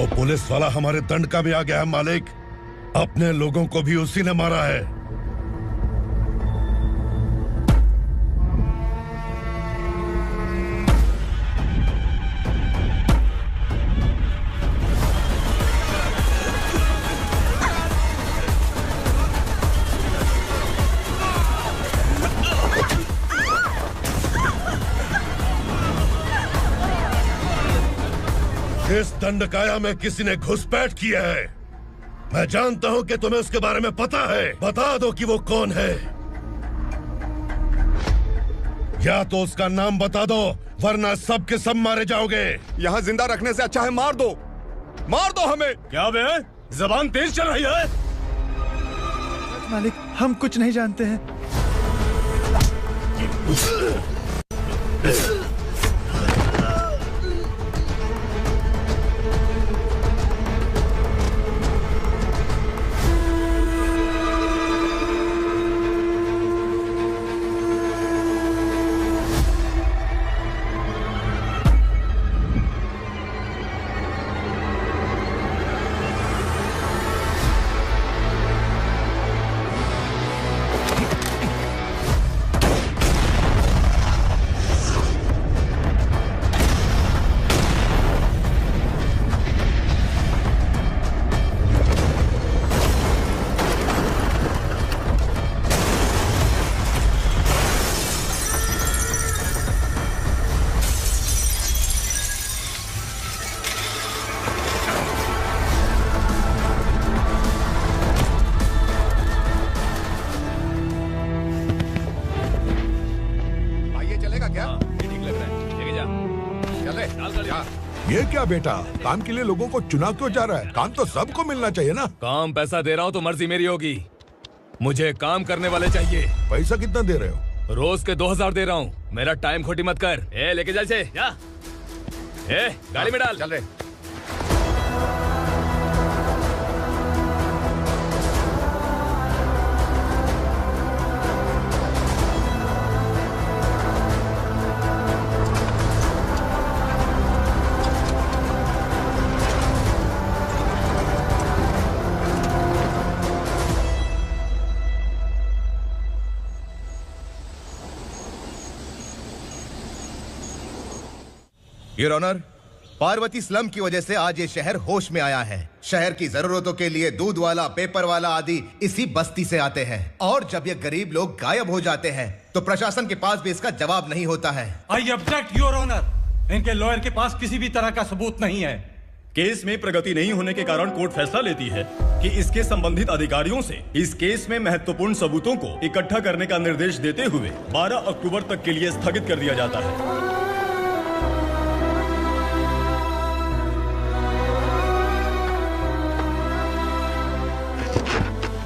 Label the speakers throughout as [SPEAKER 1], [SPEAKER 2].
[SPEAKER 1] वो पुलिस वाला हमारे दंड का भी आ गया है मालिक। अपने लोगों को भी उसी ने मारा है। इस दंडकाया में किसी ने घुसपैठ किया है। मैं जानता हूं कि तुम्हें उसके बारे में पता है। बता दो कि वो कौन है, या तो उसका नाम बता दो वरना सब के सब मारे जाओगे।
[SPEAKER 2] यहाँ जिंदा रखने से अच्छा है मार दो हमें।
[SPEAKER 3] क्या बे, जबान तेज चल रही है?
[SPEAKER 4] मालिक, हम कुछ नहीं जानते हैं।
[SPEAKER 5] ये क्या बेटा, काम के लिए लोगों को चुना क्यों जा रहा है? काम तो सबको मिलना चाहिए ना।
[SPEAKER 3] काम पैसा दे रहा हूँ तो मर्जी मेरी होगी। मुझे काम करने वाले चाहिए।
[SPEAKER 5] पैसा कितना दे रहे हो?
[SPEAKER 3] रोज के 2000 दे रहा हूँ। मेरा टाइम खोटी मत कर। लेके चल से जा। गाड़ी में डाल।
[SPEAKER 2] चल रहे।
[SPEAKER 6] योर ऑनर, पार्वती स्लम की वजह से आज ये शहर होश में आया है। शहर की जरूरतों के लिए दूध वाला, पेपर वाला आदि इसी बस्ती से आते हैं, और जब ये गरीब लोग गायब हो जाते हैं तो प्रशासन के पास भी इसका जवाब नहीं होता है।
[SPEAKER 7] I object your honour. इनके लॉयर के पास किसी भी तरह का सबूत नहीं है।
[SPEAKER 8] केस में प्रगति नहीं होने के कारण कोर्ट फैसला लेती है कि इसके संबंधित अधिकारियों से इस केस में महत्वपूर्ण सबूतों को इकट्ठा करने का निर्देश देते हुए 12 अक्टूबर तक के लिए स्थगित कर दिया जाता है।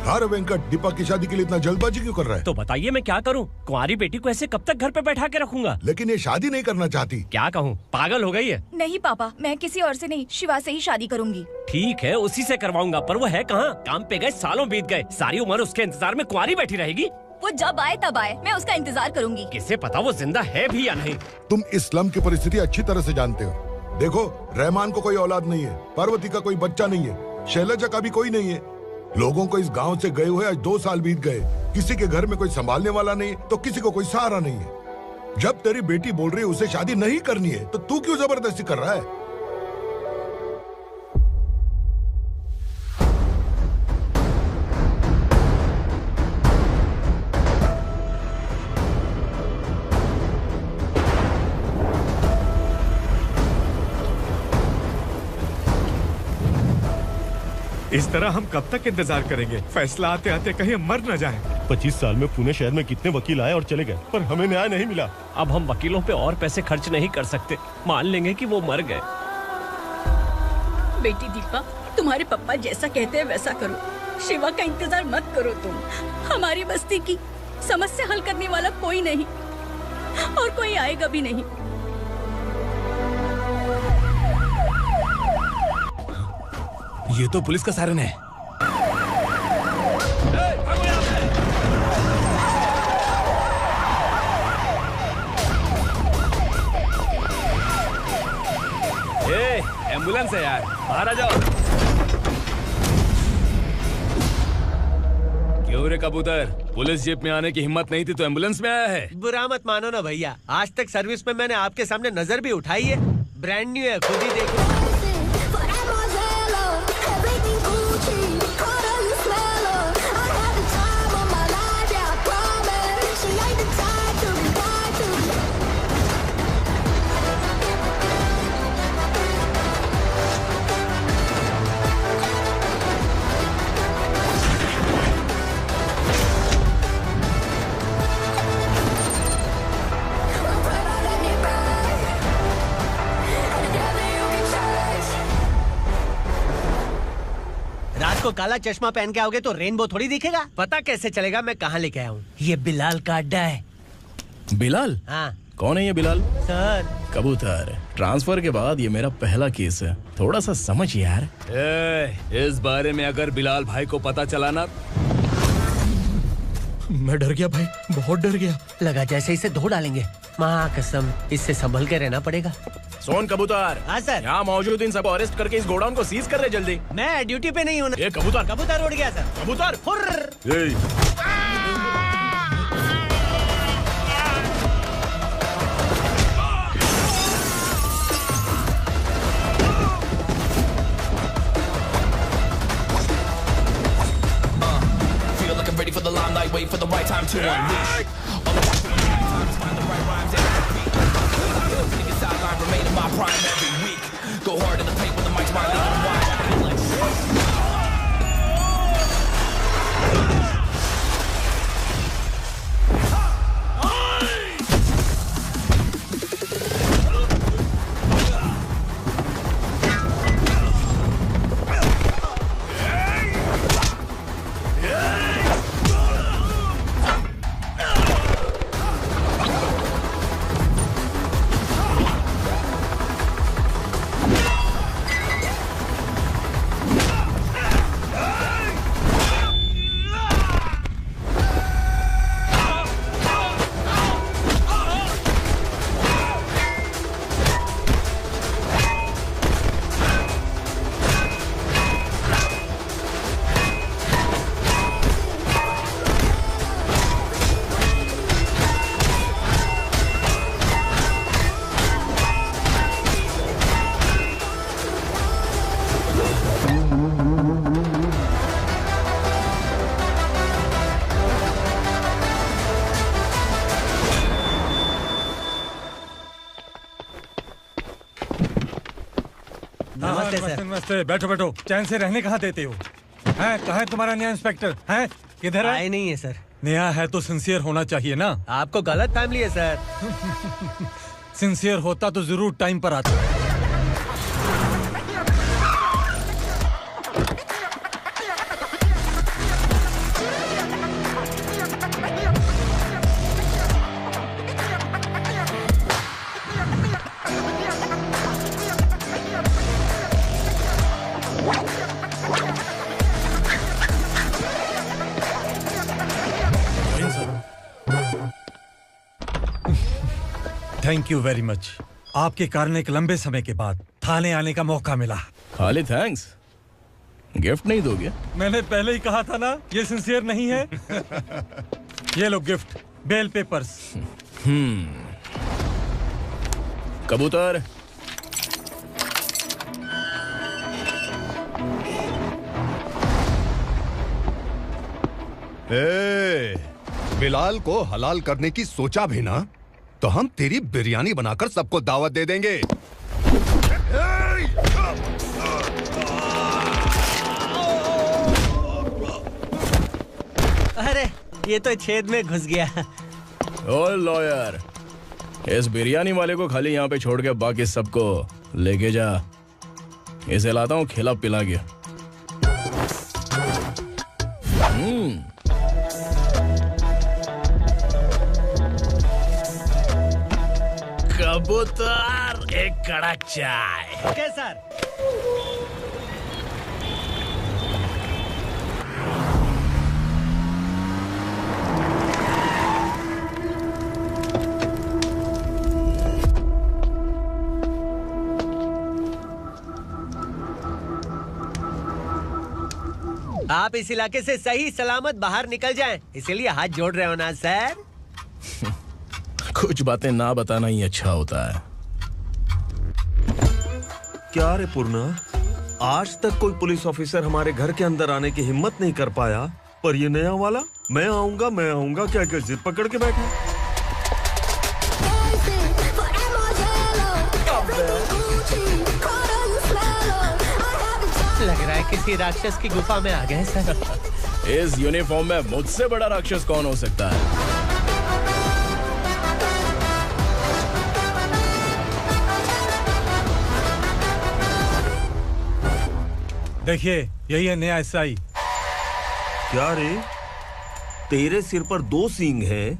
[SPEAKER 5] अरे वेंकट, दीपक की शादी के लिए इतना जल्दबाजी क्यों कर रहा है?
[SPEAKER 9] तो बताइए मैं क्या करूं? कुंवारी बेटी को ऐसे कब तक घर पे बैठा के रखूंगा?
[SPEAKER 5] लेकिन ये शादी नहीं करना चाहती।
[SPEAKER 9] क्या कहूं, पागल हो गई है?
[SPEAKER 10] नहीं पापा, मैं किसी और से नहीं, शिवा से ही शादी करूंगी।
[SPEAKER 9] ठीक है, उसी से करवाऊंगा, पर वो है कहाँ? काम पे गए, सालों बीत गए, सारी उम्र उसके इंतजार में कुंवारी बैठी रहेगी।
[SPEAKER 10] वो जब आए तब आए, मैं उसका इंतजार करूंगी।
[SPEAKER 9] किसे पता वो जिंदा है भी या नहीं।
[SPEAKER 5] तुम इस्लाम की परिस्थिति अच्छी तरह से जानते हो। देखो, रहमान को कोई औलाद नहीं है, पार्वती का कोई बच्चा नहीं है, शैलजा का भी कोई नहीं है। लोगों को इस गांव से गए हुए आज 2 साल बीत गए। किसी के घर में कोई संभालने वाला नहीं, तो किसी को कोई सहारा नहीं है। जब तेरी बेटी बोल रही है उसे शादी नहीं करनी है, तो तू क्यों जबरदस्ती कर रहा है?
[SPEAKER 11] इस तरह हम कब तक इंतजार करेंगे? फैसला आते आते कहीं हम मर न जाएं।
[SPEAKER 8] 25 साल में पुणे शहर में कितने वकील आए और चले गए, पर हमें न्याय नहीं मिला।
[SPEAKER 9] अब हम वकीलों पे और पैसे खर्च नहीं कर सकते। मान लेंगे कि वो मर गए।
[SPEAKER 12] बेटी दीपा, तुम्हारे पापा जैसा कहते हैं वैसा करो। शिवा का इंतजार मत करो तुम। हमारी बस्ती की समस्या हल करने वाला कोई नहीं, और कोई आएगा भी नहीं।
[SPEAKER 3] ये तो पुलिस का सायरन है। एम्बुलेंस है यार, बाहर आ जाओ। क्यों रे कबूतर, पुलिस जीप में आने की हिम्मत नहीं थी तो एम्बुलेंस में आया है?
[SPEAKER 13] बुरा मत मानो ना भैया, आज तक सर्विस में मैंने आपके सामने नजर भी उठाई है। ब्रांड न्यू है, खुद ही देखो। रात को काला चश्मा पहन के आओगे तो रेनबो थोड़ी दिखेगा। पता कैसे चलेगा मैं कहाँ लेके आया हूँ? ये बिलाल का अड्डा है।
[SPEAKER 8] बिलाल?
[SPEAKER 13] हाँ।
[SPEAKER 8] कौन है ये बिलाल?
[SPEAKER 13] सर
[SPEAKER 8] कबूतर, ट्रांसफर के बाद ये मेरा पहला केस है, थोड़ा सा समझ यार।
[SPEAKER 3] इस बारे में अगर बिलाल भाई को पता चला ना।
[SPEAKER 8] मैं डर गया भाई, बहुत डर गया।
[SPEAKER 13] लगा जैसे इसे धो डालेंगे। माँ कसम, इससे संभल के रहना पड़ेगा।
[SPEAKER 8] सोन कबूतर।
[SPEAKER 13] हाँ सर।
[SPEAKER 8] यहाँ मौजूद इन सबको अरेस्ट करके इस गोडाउन को सीज कर रहे जल्दी।
[SPEAKER 13] मैं ड्यूटी पे नहीं हूँ।
[SPEAKER 8] ये कबूतर।
[SPEAKER 13] कबूतर उड़ गया सर।
[SPEAKER 8] कबूतर।
[SPEAKER 14] Ready for the limelight, wait for the right time to unleash. All the time to find the right rhymes and beat. Nigga sideline remain in my prime every week. Go hard in the paint with the mic's my leading wide.
[SPEAKER 7] नमस्ते। बैठो बैठो, चैन से रहने कहाँ देते हो? हैं, कहाँ है तुम्हारा नया इंस्पेक्टर? हैं, किधर है?
[SPEAKER 13] आए नहीं है सर।
[SPEAKER 7] नया है तो सिंसियर होना चाहिए ना।
[SPEAKER 13] आपको गलत फैमिली है सर।
[SPEAKER 7] सिंसियर होता तो जरूर टाइम पर आता। Thank you very much. आपके कारण एक लंबे समय के बाद थाने आने का मौका मिला।
[SPEAKER 8] खाली थैंक्स, गिफ्ट नहीं दोगे?
[SPEAKER 7] मैंने पहले ही कहा था ना, ये सिंसियर नहीं है। ये लो गिफ्ट, बेल पेपर्स।
[SPEAKER 8] कबूतर,
[SPEAKER 2] बिलाल को हलाल करने की सोचा भी ना तो हम तेरी बिरयानी बनाकर सबको दावत दे देंगे।
[SPEAKER 13] अरे ये तो छेद में घुस गया।
[SPEAKER 8] ओ लॉयर, इस बिरयानी वाले को खाली यहाँ पे छोड़ के बाकी सबको लेके जा। इसे लाता हूँ खिला पिला के।
[SPEAKER 9] कबूतर, एक कड़क चाय।
[SPEAKER 13] Okay sir. आप इस इलाके से सही सलामत बाहर निकल जाएं, इसीलिए हाथ जोड़ रहे हो ना सर?
[SPEAKER 3] कुछ बातें ना बताना ही अच्छा होता है।
[SPEAKER 15] क्या रे पूर्णा, आज तक कोई पुलिस ऑफिसर हमारे घर के अंदर आने की हिम्मत नहीं कर पाया, पर ये नया वाला मैं आऊंगा क्या क्या जिद पकड़ के बैठा।
[SPEAKER 13] लग रहा है किसी राक्षस की गुफा में आ गए सर।
[SPEAKER 3] इस यूनिफॉर्म में मुझसे बड़ा राक्षस कौन हो सकता है?
[SPEAKER 7] देखिए, यही है नया एसआई।
[SPEAKER 15] क्या रे, तेरे सिर पर 2 सींग हैं,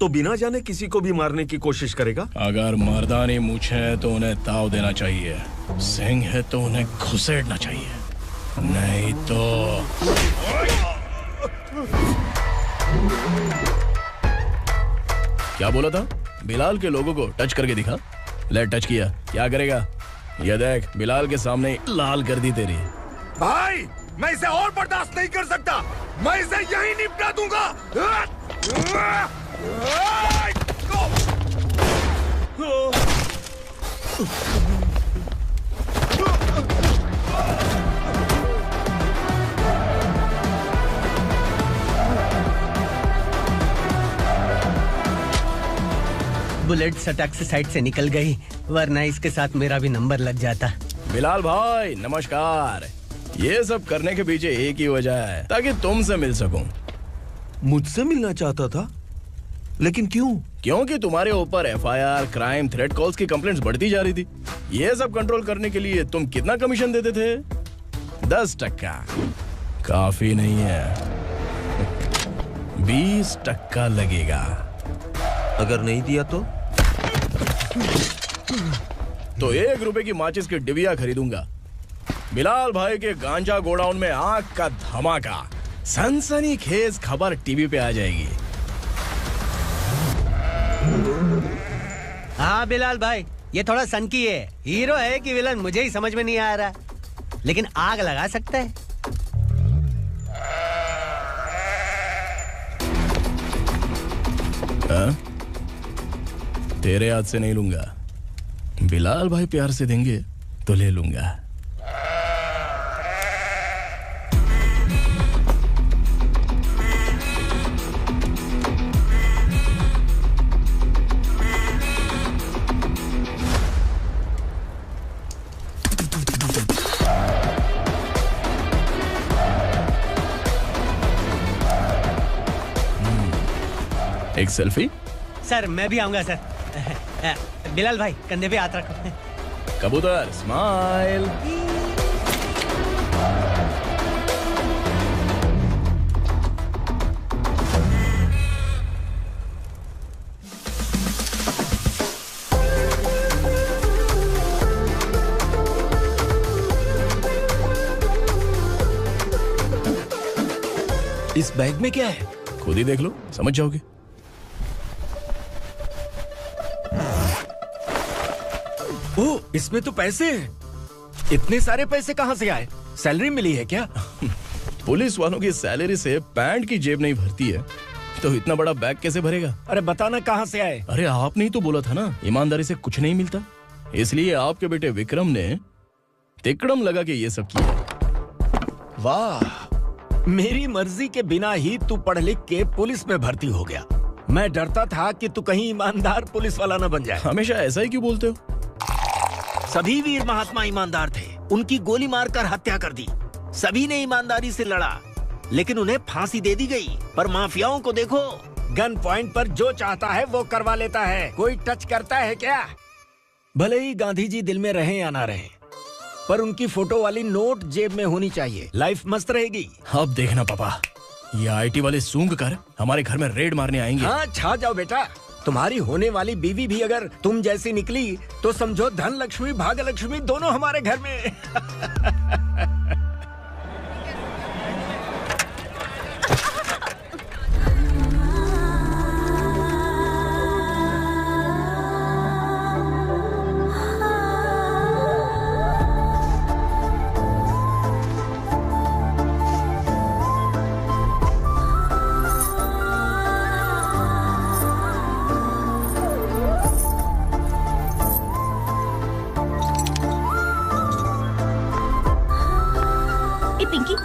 [SPEAKER 15] तो बिना जाने किसी को भी मारने की कोशिश करेगा?
[SPEAKER 3] अगर मर्दानी मूंछ है तो उन्हें ताव देना चाहिए, सिंह है तो उन्हें घुसेड़ना चाहिए, नहीं तो। क्या बोला था? बिलाल के लोगों को टच करके दिखा। ले टच किया, क्या करेगा? ये देख, बिलाल के सामने लाल कर दी तेरी।
[SPEAKER 5] भाई, मैं इसे और बर्दाश्त नहीं कर सकता, मैं इसे यहीं निपटा दूंगा।
[SPEAKER 13] बुलेट सटक से साइड से निकल गई, वरना इसके साथ मेरा भी नंबर लग जाता।
[SPEAKER 3] बिलाल भाई नमस्कार। ये सब करने के पीछे एक ही वजह है, ताकि तुमसे मिल सकूं।
[SPEAKER 15] मुझसे मिलना चाहता था? लेकिन क्यों?
[SPEAKER 3] क्योंकि तुम्हारे ऊपर एफआईआर, क्राइम, थ्रेट कॉल्स की कंप्लेंट्स बढ़ती जा रही थी। ये सब कंट्रोल करने के लिए तुम कितना कमीशन देते थे? 10%। काफी नहीं है, 20% लगेगा।
[SPEAKER 15] अगर नहीं दिया
[SPEAKER 3] तो 1 रुपए की माचिस की डिबिया खरीदूंगा। बिलाल भाई के गांजा गोडाउन में आग का धमाका, सनसनीखेज खबर टीवी पे आ जाएगी।
[SPEAKER 13] हाँ बिलाल भाई, ये थोड़ा सनकी है। हीरो है कि विलन मुझे ही समझ में नहीं आ रहा, लेकिन आग लगा सकता है।
[SPEAKER 3] तेरे हाथ से नहीं लूंगा, बिलाल भाई प्यार से देंगे तो ले लूंगा। एक सेल्फी?
[SPEAKER 13] सर मैं भी आऊंगा सर। बिलाल भाई कंधे पे हाथ रखो।
[SPEAKER 3] कबूतर स्माइल।
[SPEAKER 9] इस बैग में क्या है?
[SPEAKER 3] खुद ही देख लो, समझ जाओगे।
[SPEAKER 9] ओह, इसमें तो पैसे हैं। इतने सारे पैसे कहाँ से आए? सैलरी मिली है क्या?
[SPEAKER 3] पुलिस वालों की सैलरी से पैंट की जेब नहीं भरती है, तो इतना बड़ा बैग कैसे भरेगा?
[SPEAKER 9] अरे बताना कहाँ से आए?
[SPEAKER 3] अरे आपने ही तो बोला था ना, ईमानदारी से कुछ नहीं मिलता, इसलिए आपके बेटे विक्रम ने तिकड़म लगा के ये सब किया।
[SPEAKER 9] वाह, मेरी मर्जी के बिना ही तू पढ़ लिख के पुलिस में भर्ती हो गया। मैं डरता था कि तू कहीं ईमानदार पुलिस वाला न बन जाए।
[SPEAKER 3] हमेशा ऐसा ही क्यों बोलते हो?
[SPEAKER 9] सभी वीर महात्मा ईमानदार थे, उनकी गोली मारकर हत्या कर दी। सभी ने ईमानदारी से लड़ा, लेकिन उन्हें फांसी दे दी गई। पर माफियाओं को देखो, गन पॉइंट पर जो चाहता है वो करवा लेता है। कोई टच करता है क्या? भले ही गांधी जी दिल में रहे या ना रहे, पर उनकी फोटो वाली नोट जेब में होनी चाहिए। लाइफ मस्त रहेगी।
[SPEAKER 3] अब देखना पापा, ये आईटी वाले सूंघ कर हमारे घर में रेड मारने आएंगे।
[SPEAKER 9] हाँ, छा जाओ बेटा। तुम्हारी होने वाली बीवी भी अगर तुम जैसी निकली तो समझो धन लक्ष्मी भाग्य लक्ष्मी दोनों हमारे घर में।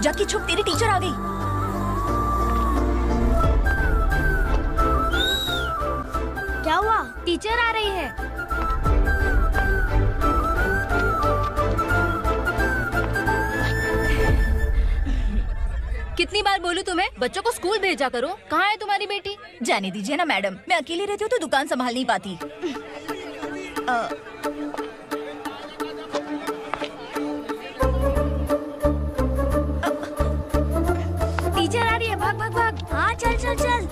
[SPEAKER 10] जाके छुप, तेरी टीचर आ गई।
[SPEAKER 16] क्या हुआ? टीचर आ रही है।
[SPEAKER 10] कितनी बार बोलूं तुम्हें, बच्चों को स्कूल भेजा करो। कहाँ है तुम्हारी बेटी? जाने दीजिए ना मैडम, मैं अकेली रहती हूँ तो दुकान संभाल नहीं पाती।
[SPEAKER 16] टीचर आ रही है, भाग भाग भाग। हाँ चल चल चल।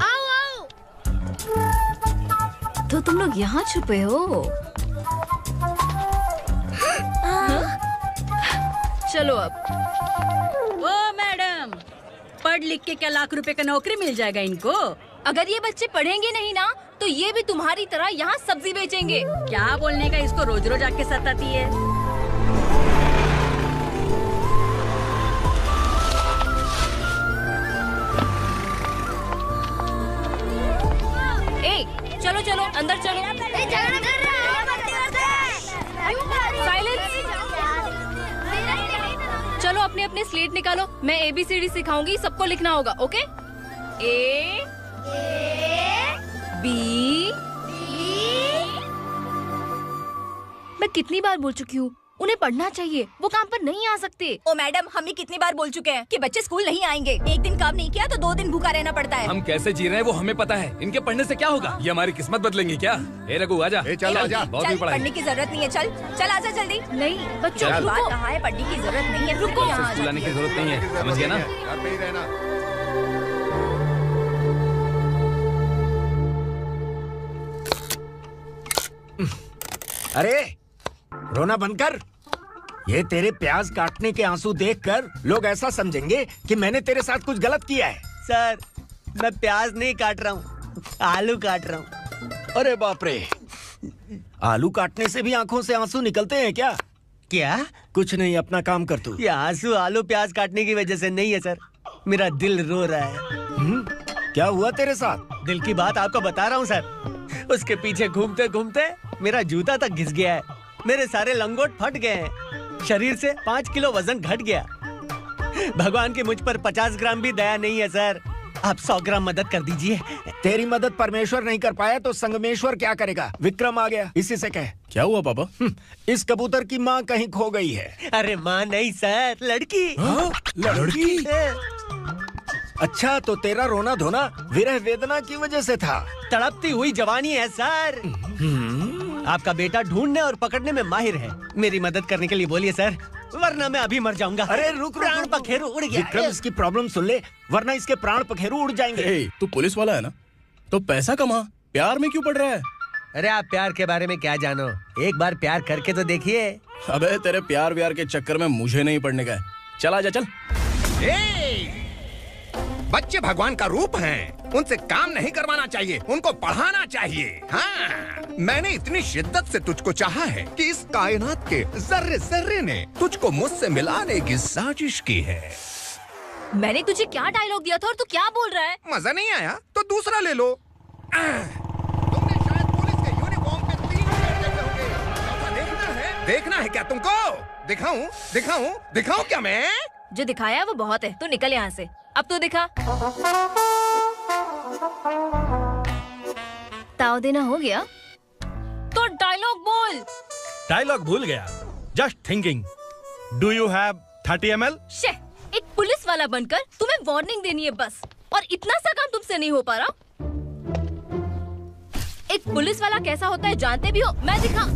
[SPEAKER 10] आओ आओ। तो तुम लोग यहाँ छुपे हो? चलो अब।
[SPEAKER 12] ओ मैडम, पढ़ लिख के क्या लाख रुपए का नौकरी मिल जाएगा इनको?
[SPEAKER 10] अगर ये बच्चे पढ़ेंगे नहीं ना तो ये भी तुम्हारी तरह यहाँ सब्जी बेचेंगे।
[SPEAKER 12] क्या बोलने का, इसको रोज रोज आके सताती है।
[SPEAKER 10] ए, चलो चलो अंदर चलो। साइलेंस। चलो अपने अपने स्लेट निकालो, मैं ABCD सिखाऊंगी, सबको लिखना होगा। ओके? A B। मैं कितनी बार बोल चुकी हूँ, उन्हें पढ़ना चाहिए, वो काम पर नहीं आ सकते। ओ मैडम, हम भी कितनी बार बोल चुके हैं कि बच्चे स्कूल नहीं आएंगे। एक दिन काम नहीं किया तो 2 दिन भूखा रहना पड़ता है।
[SPEAKER 17] हम कैसे जी रहे हैं वो हमें पता है, इनके पढ़ने से क्या होगा? ये हमारी किस्मत बदलेंगे क्या? ए रघु आजा।
[SPEAKER 2] चल आजा,
[SPEAKER 17] बहुत भी पढ़ाई।
[SPEAKER 10] पढ़ने की जरूरत नहीं है, चल चल आजा जल्दी। नहीं बच्चों,
[SPEAKER 17] चल।
[SPEAKER 10] बात कहा है, पढ़ने की जरूरत नहीं है, रुको।
[SPEAKER 17] स्कूल आने की जरूरत नहीं है, समझ गया ना?
[SPEAKER 2] घर पे ही रहना।
[SPEAKER 9] अरे रोना बंद कर। ये तेरे प्याज काटने के आंसू देखकर लोग ऐसा समझेंगे कि मैंने तेरे साथ कुछ गलत किया है।
[SPEAKER 13] सर, मैं प्याज नहीं काट रहा हूँ, आलू काट रहा हूँ।
[SPEAKER 9] अरे बाप रे, आलू काटने से भी आंखों से आंसू निकलते हैं क्या?
[SPEAKER 13] क्या?
[SPEAKER 9] कुछ नहीं, अपना काम कर तू।
[SPEAKER 13] ये आंसू आलू प्याज काटने की वजह से नहीं है सर, मेरा दिल रो रहा है।
[SPEAKER 9] क्या हुआ तेरे साथ?
[SPEAKER 13] दिल की बात आपको बता रहा हूँ सर। उसके पीछे घूमते घूमते मेरा जूता तक घिस गया है, मेरे सारे लंगोट फट गए हैं, शरीर से 5 किलो वजन घट गया। भगवान की मुझ पर 50 ग्राम भी दया नहीं है सर, आप 100 ग्राम मदद कर दीजिए।
[SPEAKER 9] तेरी मदद परमेश्वर नहीं कर पाया तो संगमेश्वर क्या करेगा? विक्रम आ गया, इसी से कह।
[SPEAKER 3] क्या हुआ पापा?
[SPEAKER 9] इस कबूतर की माँ कहीं खो गई है।
[SPEAKER 13] अरे माँ नहीं सर, लड़की।
[SPEAKER 9] लड़की? अच्छा, तो तेरा रोना धोना विरह वेदना की वजह से था।
[SPEAKER 13] तड़पती हुई जवानी है सर। आपका बेटा ढूंढने और पकड़ने में माहिर है, मेरी मदद करने के लिए बोलिए सर, वरना मैं अभी मर जाऊंगा।
[SPEAKER 9] अरे रुक,
[SPEAKER 13] प्राण पखेरु उड़ गया।
[SPEAKER 9] विक्रम, इसकी प्रॉब्लम सुन ले, वरना इसके प्राण पखेरु उड़ जाएंगे।
[SPEAKER 3] तू पुलिस वाला है ना, तो पैसा कमा, प्यार में क्यों पड़ रहा है?
[SPEAKER 13] अरे आप प्यार के बारे में क्या जानो, एक बार प्यार करके तो देखिए।
[SPEAKER 3] अबे तेरे प्यार व्यार के चक्कर में मुझे नहीं पड़ने का है, चल आजा चल।
[SPEAKER 2] बच्चे भगवान का रूप हैं, उनसे काम नहीं करवाना चाहिए, उनको पढ़ाना चाहिए। हाँ, मैंने इतनी शिद्दत से तुझको चाहा है कि इस कायनात के जर्रे जर्रे ने तुझको मुझसे मिलाने की साजिश की है।
[SPEAKER 10] मैंने तुझे क्या डायलॉग दिया था और तू क्या बोल रहा है?
[SPEAKER 2] मजा नहीं आया तो दूसरा ले लो। तुमने शायद पुलिस के यूनिफॉर्म पे 3 शेर देखे होंगे। ऐसा देखना है क्या तुमको? दिखाऊं दिखाऊं दिखाऊं क्या मैं?
[SPEAKER 10] जो दिखाया वो बहुत है, तू निकल यहाँ से। अब तो दिखा। ताव देना हो गया तो डायलॉग बोल।
[SPEAKER 7] डायलॉग भूल गया। Just thinking, do you have 30 ml?
[SPEAKER 10] शे, एक पुलिस वाला बनकर तुम्हें वार्निंग देनी है बस, और इतना सा काम तुमसे नहीं हो पा रहा। एक पुलिस वाला कैसा होता है जानते भी हो? मैं दिखा।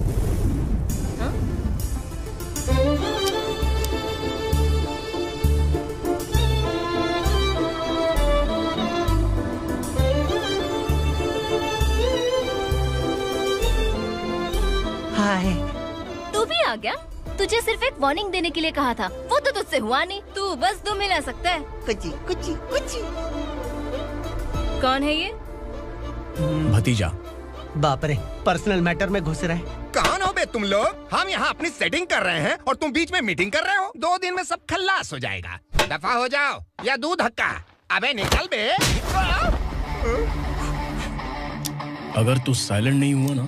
[SPEAKER 13] हाय,
[SPEAKER 10] तू भी आ गया? तुझे सिर्फ एक वार्निंग देने के लिए कहा था, वो तो तुझसे हुआ नहीं। तू बस दम हिला सकता है। कुची कुची कुची। कौन है ये?
[SPEAKER 3] भतीजा।
[SPEAKER 13] बाप रे, पर्सनल मैटर में घुस रहे।
[SPEAKER 2] कौन हो बे तुम लोग? हम यहाँ अपनी सेटिंग कर रहे हैं और तुम बीच में मीटिंग कर रहे हो। 2 दिन में सब खल्लास हो जाएगा। दफा हो जाओ या दूध हक्का। अबे निकल बे।
[SPEAKER 3] अगर तू साइलेंट नहीं हुआ ना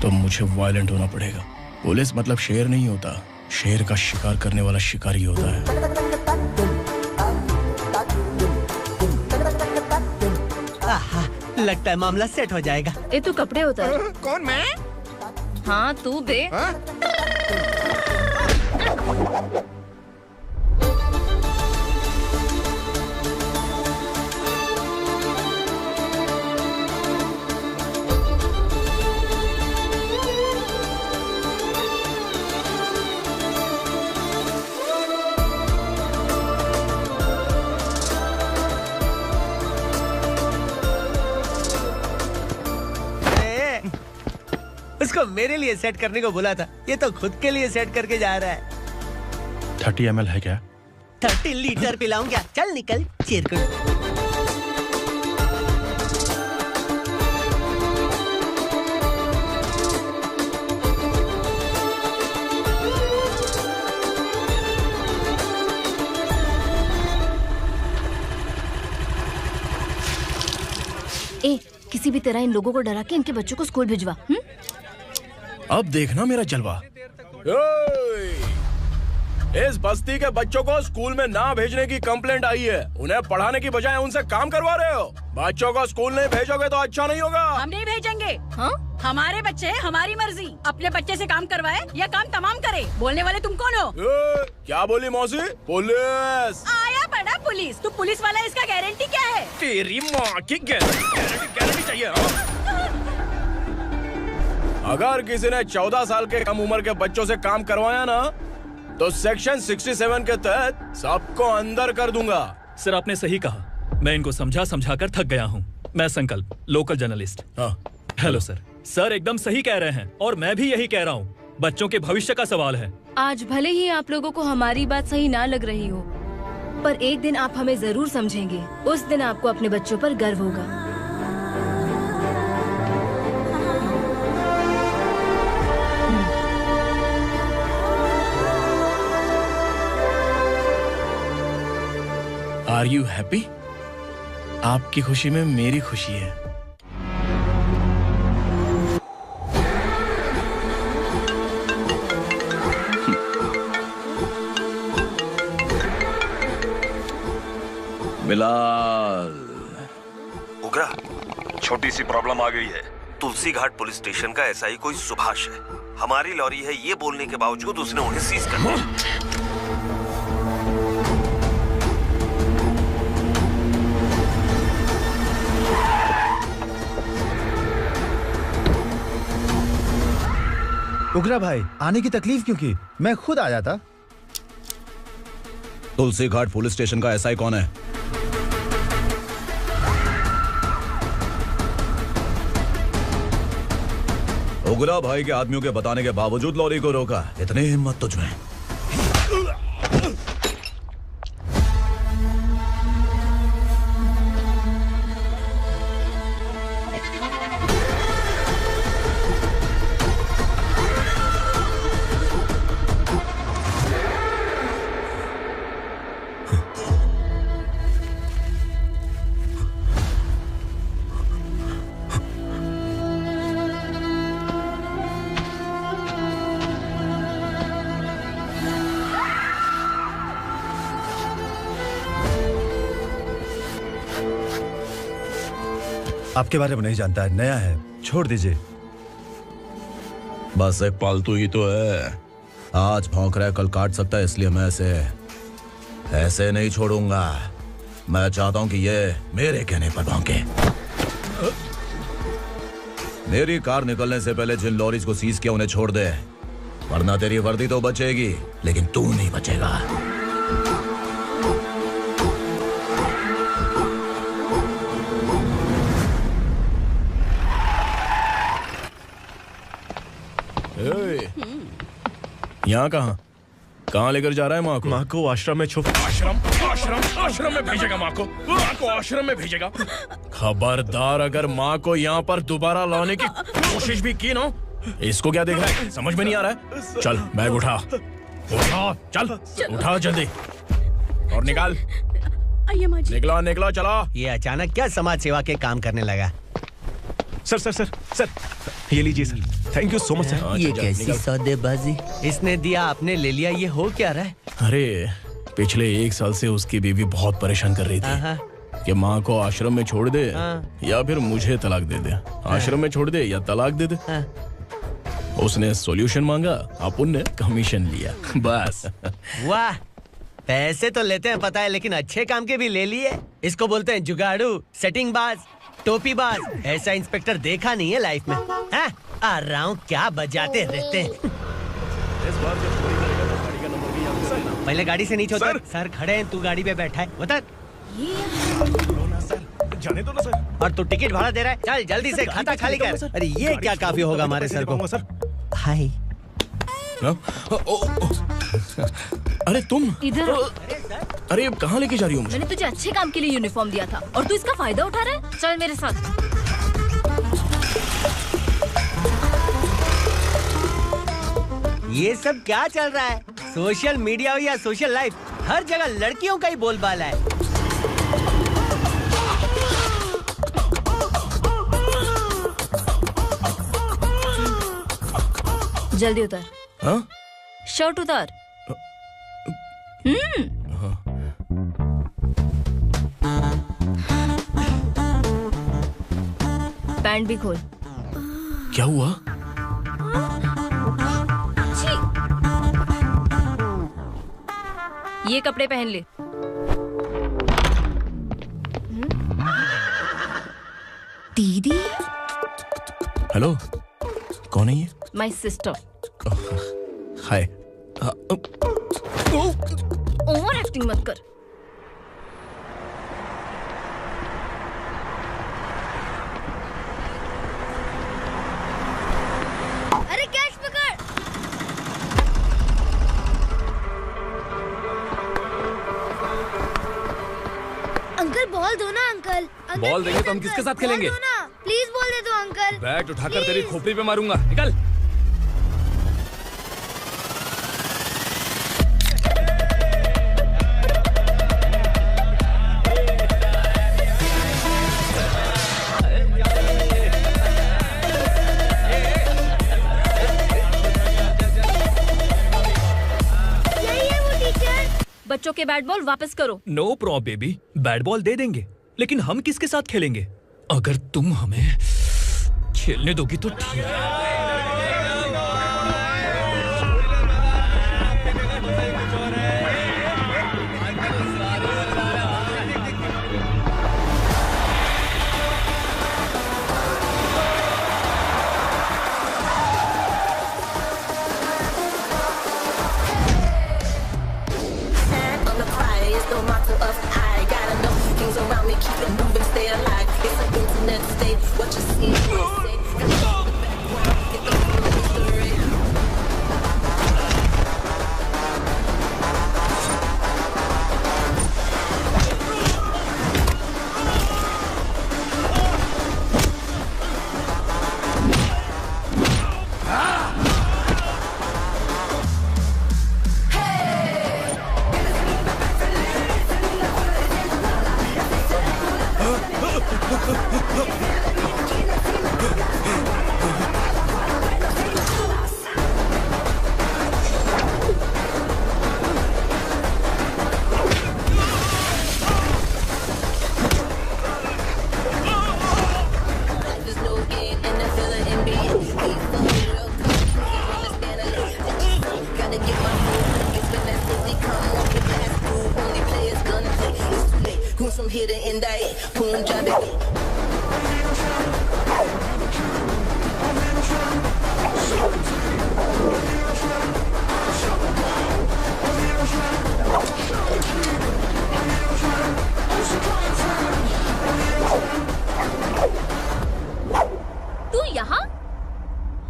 [SPEAKER 3] तो मुझे वायलेंट होना पड़ेगा। पुलिस मतलब शेर नहीं होता, शेर का शिकार करने वाला शिकारी होता है।
[SPEAKER 13] लगता है मामला सेट हो जाएगा।
[SPEAKER 10] ये तू कपड़े उतार।
[SPEAKER 2] कौन मैं?
[SPEAKER 10] हाँ तू बे।
[SPEAKER 13] उसको मेरे लिए सेट करने को बोला था, ये तो खुद के लिए सेट करके जा रहा है।
[SPEAKER 4] 30 ml है क्या?
[SPEAKER 13] 30 लीटर पिलाऊं क्या? चल निकल चिरकुट।
[SPEAKER 10] ए, किसी भी तरह इन लोगों को डरा के इनके बच्चों को स्कूल भिजवा।
[SPEAKER 3] अब देखना मेरा जलवा। इस बस्ती के बच्चों को स्कूल में ना भेजने की कंप्लेंट आई है। उन्हें पढ़ाने की बजाय उनसे काम करवा रहे हो। बच्चों को स्कूल नहीं भेजोगे तो अच्छा नहीं होगा।
[SPEAKER 12] हम नहीं भेजेंगे। हाँ? हमारे बच्चे हमारी मर्जी। अपने बच्चे से काम करवाए या काम तमाम करे। बोलने वाले तुम कौन हो?
[SPEAKER 3] क्या बोली मौसी? पुलिस
[SPEAKER 12] आया बड़ा पुलिस। तू पुलिस वाला, इसका गारंटी क्या है?
[SPEAKER 3] तेरी माँ की गारंटी चाहिए। अगर किसी ने 14 साल के कम उम्र के बच्चों से काम करवाया ना तो सेक्शन 67 के तहत सबको अंदर कर दूंगा।
[SPEAKER 18] सर आपने सही कहा। मैं इनको समझा कर थक गया हूँ। मैं संकल्प, लोकल जर्नलिस्ट।
[SPEAKER 3] हाँ।
[SPEAKER 18] Hello sir. सर एकदम सही कह रहे हैं और मैं भी यही कह रहा हूँ। बच्चों के भविष्य का सवाल है।
[SPEAKER 10] आज भले ही आप लोगों को हमारी बात सही ना लग रही हो, पर एक दिन आप हमें जरूर समझेंगे। उस दिन आपको अपने बच्चों पर गर्व होगा।
[SPEAKER 3] Are you happy? आपकी खुशी में मेरी खुशी है।
[SPEAKER 19] बिलाल। उगरा, छोटी सी प्रॉब्लम आ गई है।
[SPEAKER 15] तुलसी घाट पुलिस स्टेशन का एसआई कोई सुभाष है। हमारी लॉरी है ये बोलने के बावजूद उसने उन्हें सीज कर दिया।
[SPEAKER 4] उगरा भाई, आने की तकलीफ क्यों की? मैं खुद आया था।
[SPEAKER 19] तुलसी घाट पुलिस स्टेशन का एसआई कौन है? उगरा भाई के आदमियों के बताने के बावजूद लॉरी को रोका। इतनी हिम्मत तुझमें?
[SPEAKER 4] आपके बारे में नहीं जानता है, नया है, छोड़ दीजिए।
[SPEAKER 19] बस एक पालतू ही तो है। आज भौंक रहा है, कल काट सकता है, इसलिए मैं ऐसे नहीं छोड़ूंगा। मैं चाहता हूं कि ये मेरे कहने पर भौंके। मेरी कार निकलने से पहले जिन लॉरीज को सीज किया उन्हें छोड़ दे, वरना तेरी वर्दी तो बचेगी लेकिन तू नहीं बचेगा।
[SPEAKER 3] यहाँ कहाँ लेकर जा रहा है माँ को?
[SPEAKER 4] माँ को आश्रम में
[SPEAKER 3] आश्रम में भेजेगा माँ को आश्रम में भेजेगा। खबरदार, अगर माँ को यहाँ पर दोबारा लाने की कोशिश भी की ना, इसको क्या देख रहा है? समझ में नहीं आ रहा है? चल बैग उठा, चल उठा जल्दी और निकाल।
[SPEAKER 12] आइए माँ जी।
[SPEAKER 3] निकला चला।
[SPEAKER 13] ये अचानक क्या समाज सेवा के काम करने लगा?
[SPEAKER 11] सर ये लीजिए sir. Thank you so much sir.
[SPEAKER 13] ये कैसी सौदेबाजी? इसने दिया, आपने ले लिया, ये हो क्या रहा है?
[SPEAKER 3] अरे पिछले 1 साल से उसकी बीवी बहुत परेशान कर रही थी कि माँ को आश्रम में छोड़ दे या फिर मुझे तलाक दे दे। आश्रम में छोड़ दे या तलाक दे दे। उसने सॉल्यूशन मांगा, अपन ने कमीशन लिया, बस।
[SPEAKER 13] वाह, पैसे तो लेते हैं पता है, लेकिन अच्छे काम के भी ले लिए। इसको बोलते हैं जुगाड़ू, सेटिंग बाज, टोपी बाज। ऐसा इंस्पेक्टर देखा नहीं है लाइफ में। आ रहा हूँ, क्या बजाते रहते हैं। पहले गाड़ी से नीचे उतर। सर खड़े हैं, तू गाड़ी पे बैठा है, उतर।
[SPEAKER 11] जाने दो ना सर।
[SPEAKER 13] और तू टिकट भाड़ा दे रहा है, चल जल्दी से खाता खाली कर। अरे ये क्या काफी होगा हमारे सर को। हाय।
[SPEAKER 3] अरे तुम
[SPEAKER 10] इधर।
[SPEAKER 3] अरे अब कहाँ लेके जा रही हो मुझे?
[SPEAKER 10] मैंने तुझे अच्छे काम के लिए यूनिफॉर्म दिया था और तू इसका फायदा उठा रहा है। चल मेरे साथ।
[SPEAKER 13] ये सब क्या चल रहा है? सोशल मीडिया हो या सोशल लाइफ, हर जगह लड़कियों का ही बोलबाला है।
[SPEAKER 10] जल्दी उतर।
[SPEAKER 3] हाँ?
[SPEAKER 10] शर्ट उतार। पैंट भी खोल।
[SPEAKER 3] क्या हुआ?
[SPEAKER 10] ये कपड़े पहन ले। दीदी।
[SPEAKER 3] हेलो, कौन है ये?
[SPEAKER 10] My sister.
[SPEAKER 3] Hi.
[SPEAKER 10] Over acting मत कर।
[SPEAKER 16] अरे कैच पकड़। अंकल बॉल दो ना अंकल।
[SPEAKER 17] बॉल देंगे तो हम किसके साथ खेलेंगे?
[SPEAKER 16] प्लीज बॉल दे दो अंकल।
[SPEAKER 17] बैट उठाकर तेरी खोपड़ी पे मारूंगा, निकल।
[SPEAKER 10] बच्चों के बैट बॉल वापस करो।
[SPEAKER 18] No problem baby, bat ball दे देंगे, लेकिन हम किसके साथ खेलेंगे? अगर तुम हमें खेलने दोगी तो ठीक है।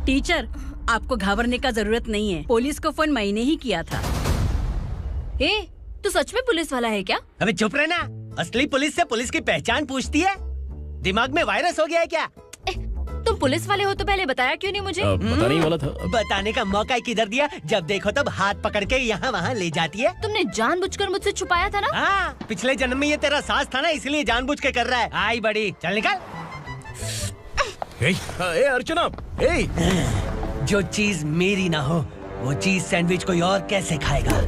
[SPEAKER 12] टीचर, आपको घबराने का जरूरत नहीं है। पुलिस को फोन मैंने ही किया था।
[SPEAKER 10] ए, तू सच में पुलिस वाला है क्या?
[SPEAKER 13] अबे चुप रहना। असली पुलिस से पुलिस की पहचान पूछती है? दिमाग में वायरस हो गया है क्या?
[SPEAKER 10] तुम पुलिस वाले हो तो पहले बताया क्यों नहीं मुझे?
[SPEAKER 3] बताने ही वाला था।
[SPEAKER 13] बताने का मौका किधर दिया? जब देखो तब हाथ पकड़ के यहाँ वहाँ ले जाती है।
[SPEAKER 10] तुमने जानबूझकर मुझसे छुपाया था ना?
[SPEAKER 13] हाँ, पिछले जन्म में ये तेरा सास था ना, इसलिए जानबूझ के कर रहा है। आई बड़ी, चल निकल।
[SPEAKER 3] ए अर्चना,
[SPEAKER 13] जो चीज मेरी ना हो वो चीज सैंडविच कोई और कैसे खाएगा?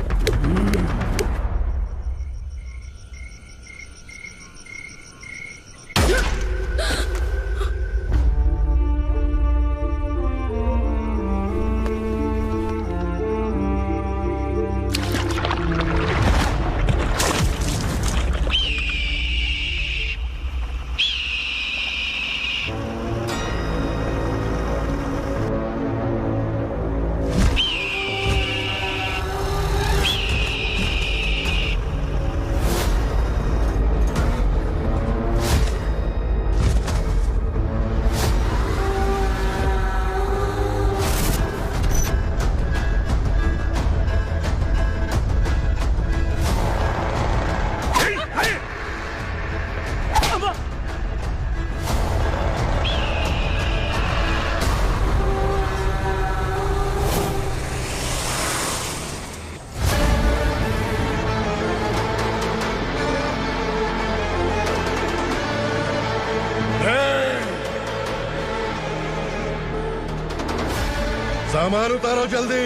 [SPEAKER 1] सामान उतारो जल्दी।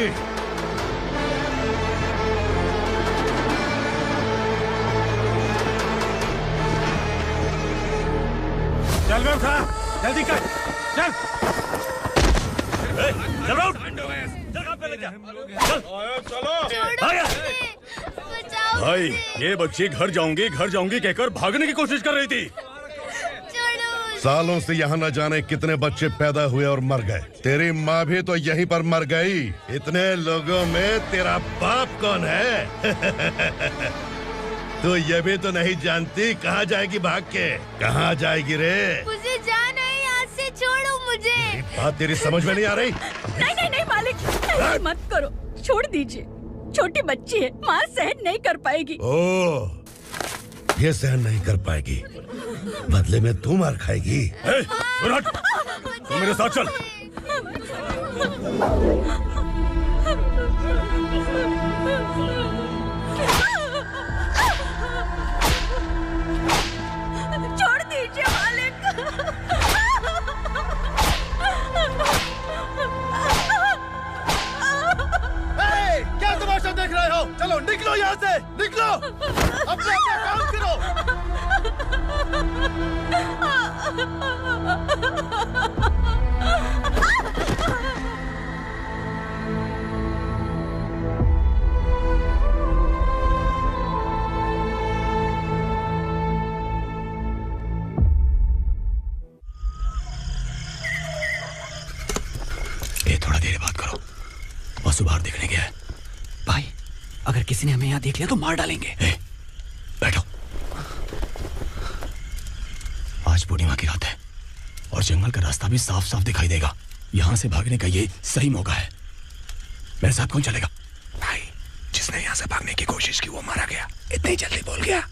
[SPEAKER 11] चल बे उठा, जल्दी कर, चल।
[SPEAKER 15] चल उठ, चल काम पे लग जा,
[SPEAKER 11] चलो।
[SPEAKER 8] भाई ये बच्ची घर जाऊंगी कहकर भागने की कोशिश कर रही थी।
[SPEAKER 1] सालों से यहाँ न जाने कितने बच्चे पैदा हुए और मर गए। तेरी माँ भी तो यहीं पर मर गई। इतने लोगों में तेरा बाप कौन है? तू ये भी तो नहीं जानती कहाँ जाएगी भाग के? कहाँ जाएगी रे?
[SPEAKER 16] मुझे जाना है, यहाँ से छोड़ो मुझे।
[SPEAKER 1] बात तेरी समझ में नहीं आ रही?
[SPEAKER 12] नहीं मालिक, ऐसे मत करो, छोड़ दीजिए। छोटी बच्ची है, माँ सहन नहीं कर पाएगी।
[SPEAKER 1] ओह, ये सहन नहीं कर पाएगी, बदले में तू मार खाएगी।
[SPEAKER 8] तू मेरे साथ चल।
[SPEAKER 12] छोड़ दीजिए मालिक।
[SPEAKER 11] क्या तमाशा देख रहे हो? चलो निकलो यहाँ से, निकलो। अपना काम करो।
[SPEAKER 18] ए, थोड़ा देर बात करो। वासु बाहर देखने गया है। भाई, अगर किसी ने हमें यहाँ देख लिया तो मार डालेंगे। बैठो। आज पूर्णिमा की रात है और जंगल का रास्ता भी साफ साफ दिखाई देगा। यहाँ से भागने का ये सही मौका है। मेरे साथ कौन चलेगा? भाई, जिसने यहाँ से भागने की कोशिश की वो मारा गया। इतनी ही जल्दी बोल गया।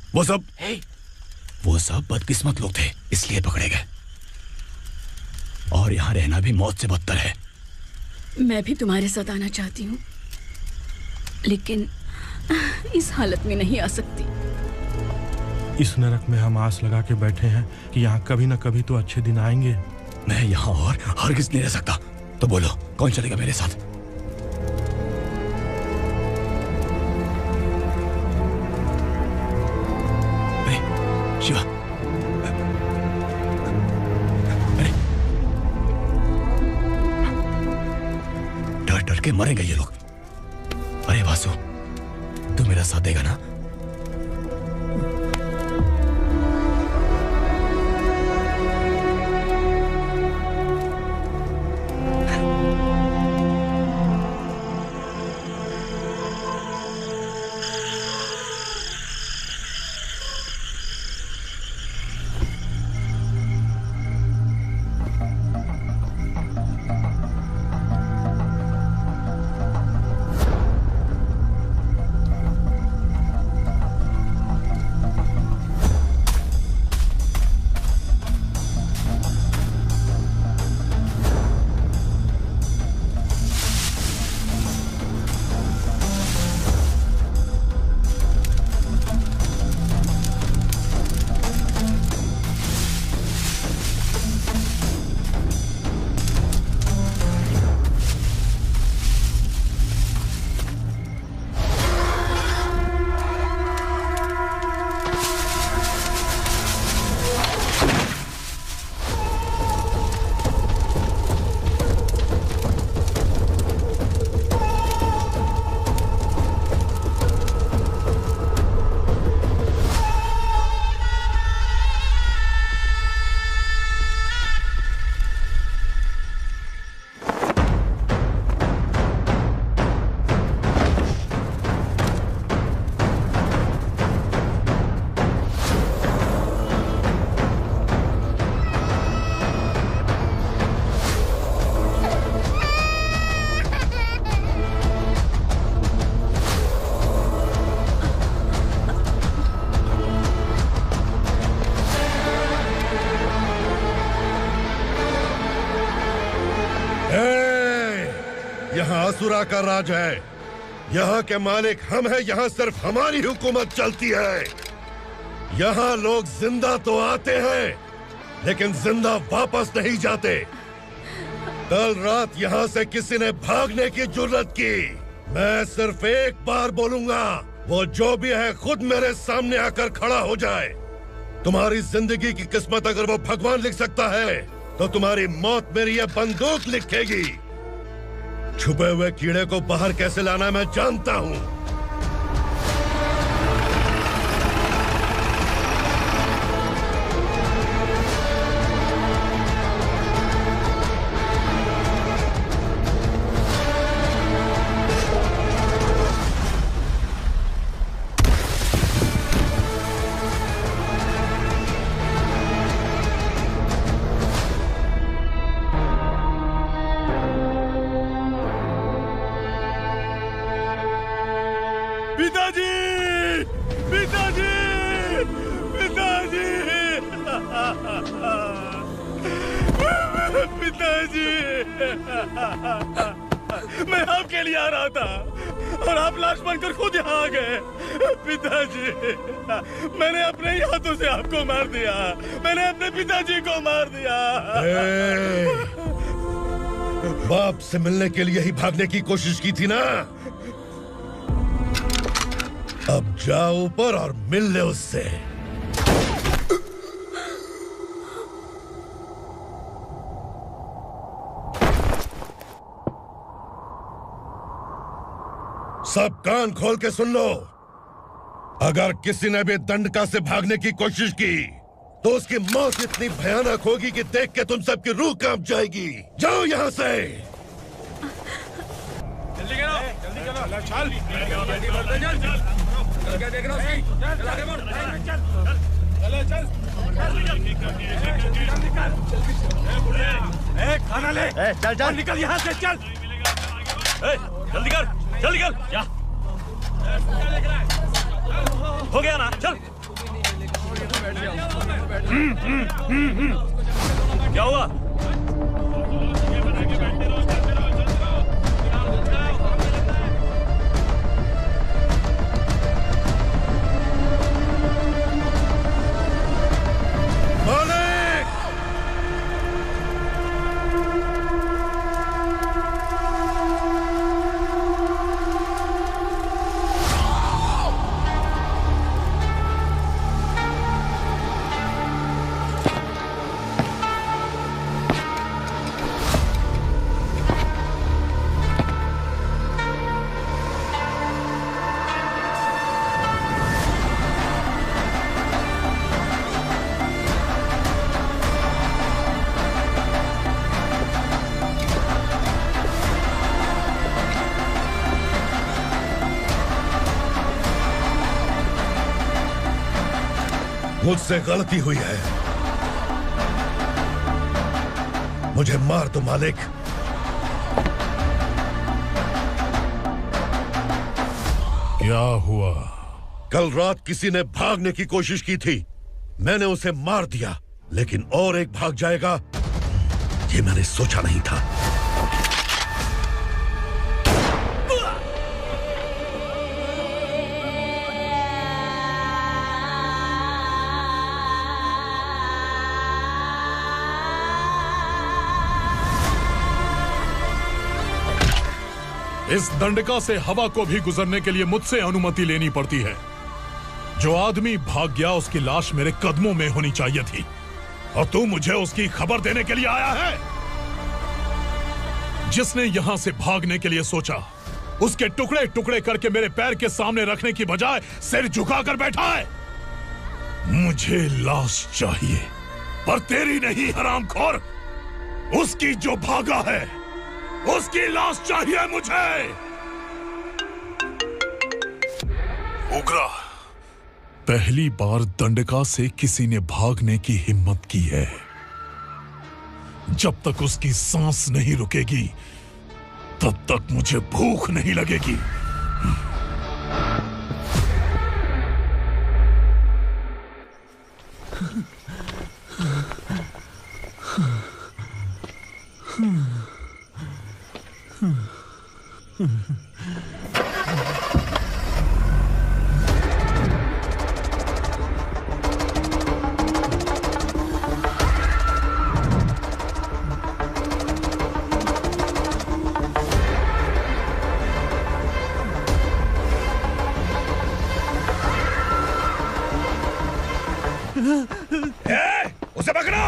[SPEAKER 18] वो सब बदकिस्मत लोग थे, इसलिए पकड़े गए। और यहाँ रहना भी मौत से बदतर है।
[SPEAKER 12] मैं भी तुम्हारे साथ आना चाहती हूँ, लेकिन इस हालत में नहीं आ सकती।
[SPEAKER 11] इस नरक में हम आस लगा के बैठे हैं कि यहाँ कभी न कभी तो अच्छे दिन आएंगे।
[SPEAKER 18] मैं यहाँ और हरगिज़ नहीं रह सकता। तो बोलो, कौन चलेगा मेरे साथ? शिवा, डर डर के मरेंगे ये लोग। अरे वासु, तू मेरा साथ देगा ना?
[SPEAKER 1] बासुरा का राज है। यहाँ के मालिक हम हैं, यहाँ सिर्फ हमारी हुकूमत चलती है। यहाँ लोग जिंदा तो आते हैं लेकिन जिंदा वापस नहीं जाते। कल रात यहाँ से किसी ने भागने की जुर्रत की, मैं सिर्फ एक बार बोलूंगा, वो जो भी है खुद मेरे सामने आकर खड़ा हो जाए। तुम्हारी जिंदगी की किस्मत अगर वो भगवान लिख सकता है तो तुम्हारी मौत मेरी ये बंदूक लिखेगी। छुपे हुए कीड़े को बाहर कैसे लाना मैं जानता हूँ।
[SPEAKER 11] मैं आपके लिए आ रहा था और आप लाश बनकर खुद यहाँ आ गए। पिताजी, मैंने अपने ही हाथों से आपको मार दिया। मैंने अपने पिताजी को मार दिया।
[SPEAKER 1] बाप से मिलने के लिए ही भागने की कोशिश की थी ना? अब जाओ ऊपर और मिल ले उससे। सब कान खोल के सुन लो। अगर किसी ने भी दंडका से भागने की कोशिश की तो उसकी मौत इतनी भयानक होगी कि देख के तुम सबकी रूह कांप जाएगी। जाओ यहाँ से।
[SPEAKER 11] जल्दी करो, जल्दी करो। चल, क्या देख रहा है? चल, खाना ले। चल चल, निकल यहाँ से, चल। जल्दी कर, जल्दी कर। क्या हो गया ना? चल। क्या हुआ?
[SPEAKER 1] मुझसे गलती हुई है, मुझे मार दो मालिक।
[SPEAKER 20] क्या हुआ?
[SPEAKER 1] कल रात किसी ने भागने की कोशिश की थी, मैंने उसे मार दिया, लेकिन और एक भाग जाएगा ये मैंने सोचा नहीं था।
[SPEAKER 20] इस दंडका से हवा को भी गुजरने के लिए मुझसे अनुमति लेनी पड़ती है। जो आदमी भाग गया उसकी लाश मेरे कदमों में होनी चाहिए थी, और तू मुझे उसकी खबर देने के लिए आया है। जिसने यहां से भागने के लिए सोचा उसके टुकड़े टुकड़े करके मेरे पैर के सामने रखने की बजाय सिर झुकाकर बैठा है। मुझे लाश चाहिए, पर तेरी नहीं हरामखोर, उसकी जो भागा है उसकी लाश चाहिए मुझे। उग्रा, पहली बार दंडका से किसी ने भागने की हिम्मत की है। जब तक उसकी सांस नहीं रुकेगी तब तक मुझे भूख नहीं लगेगी।
[SPEAKER 1] उसे पकड़ो।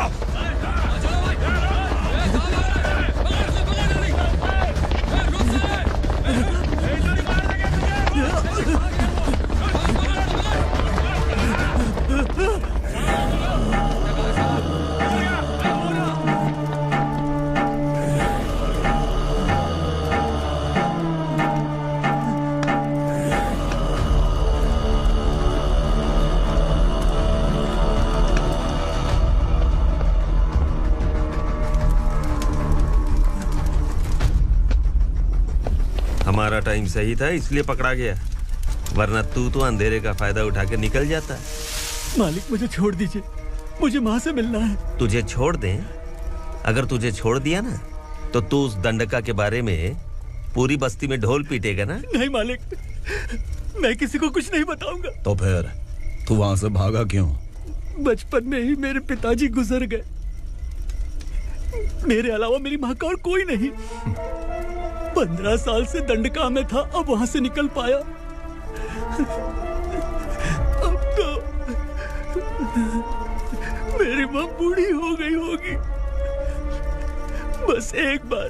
[SPEAKER 15] हमारा टाइम सही था इसलिए पकड़ा गया, वरना तू तो अंधेरे का फायदा उठा के निकल जाता।
[SPEAKER 13] मालिक मुझे छोड़ दीजिए, मुझे माँ से मिलना है।
[SPEAKER 15] तुझे छोड़ दें? अगर तुझे छोड़ दिया ना तो तू उस दंडका के बारे में पूरी बस्ती में ढोल पीटेगा ना।
[SPEAKER 13] नहीं मालिक, मैं किसी को कुछ नहीं बताऊंगा।
[SPEAKER 19] तो फिर तू वहां से भागा क्यों?
[SPEAKER 13] बचपन में ही मेरे पिताजी गुजर गए, मेरे अलावा मेरी माँ का और कोई नहीं। 15 साल से दंडका में था, अब वहां से निकल पाया। अब तो मेरी माँ बूढ़ी हो गई होगी। बस एक बार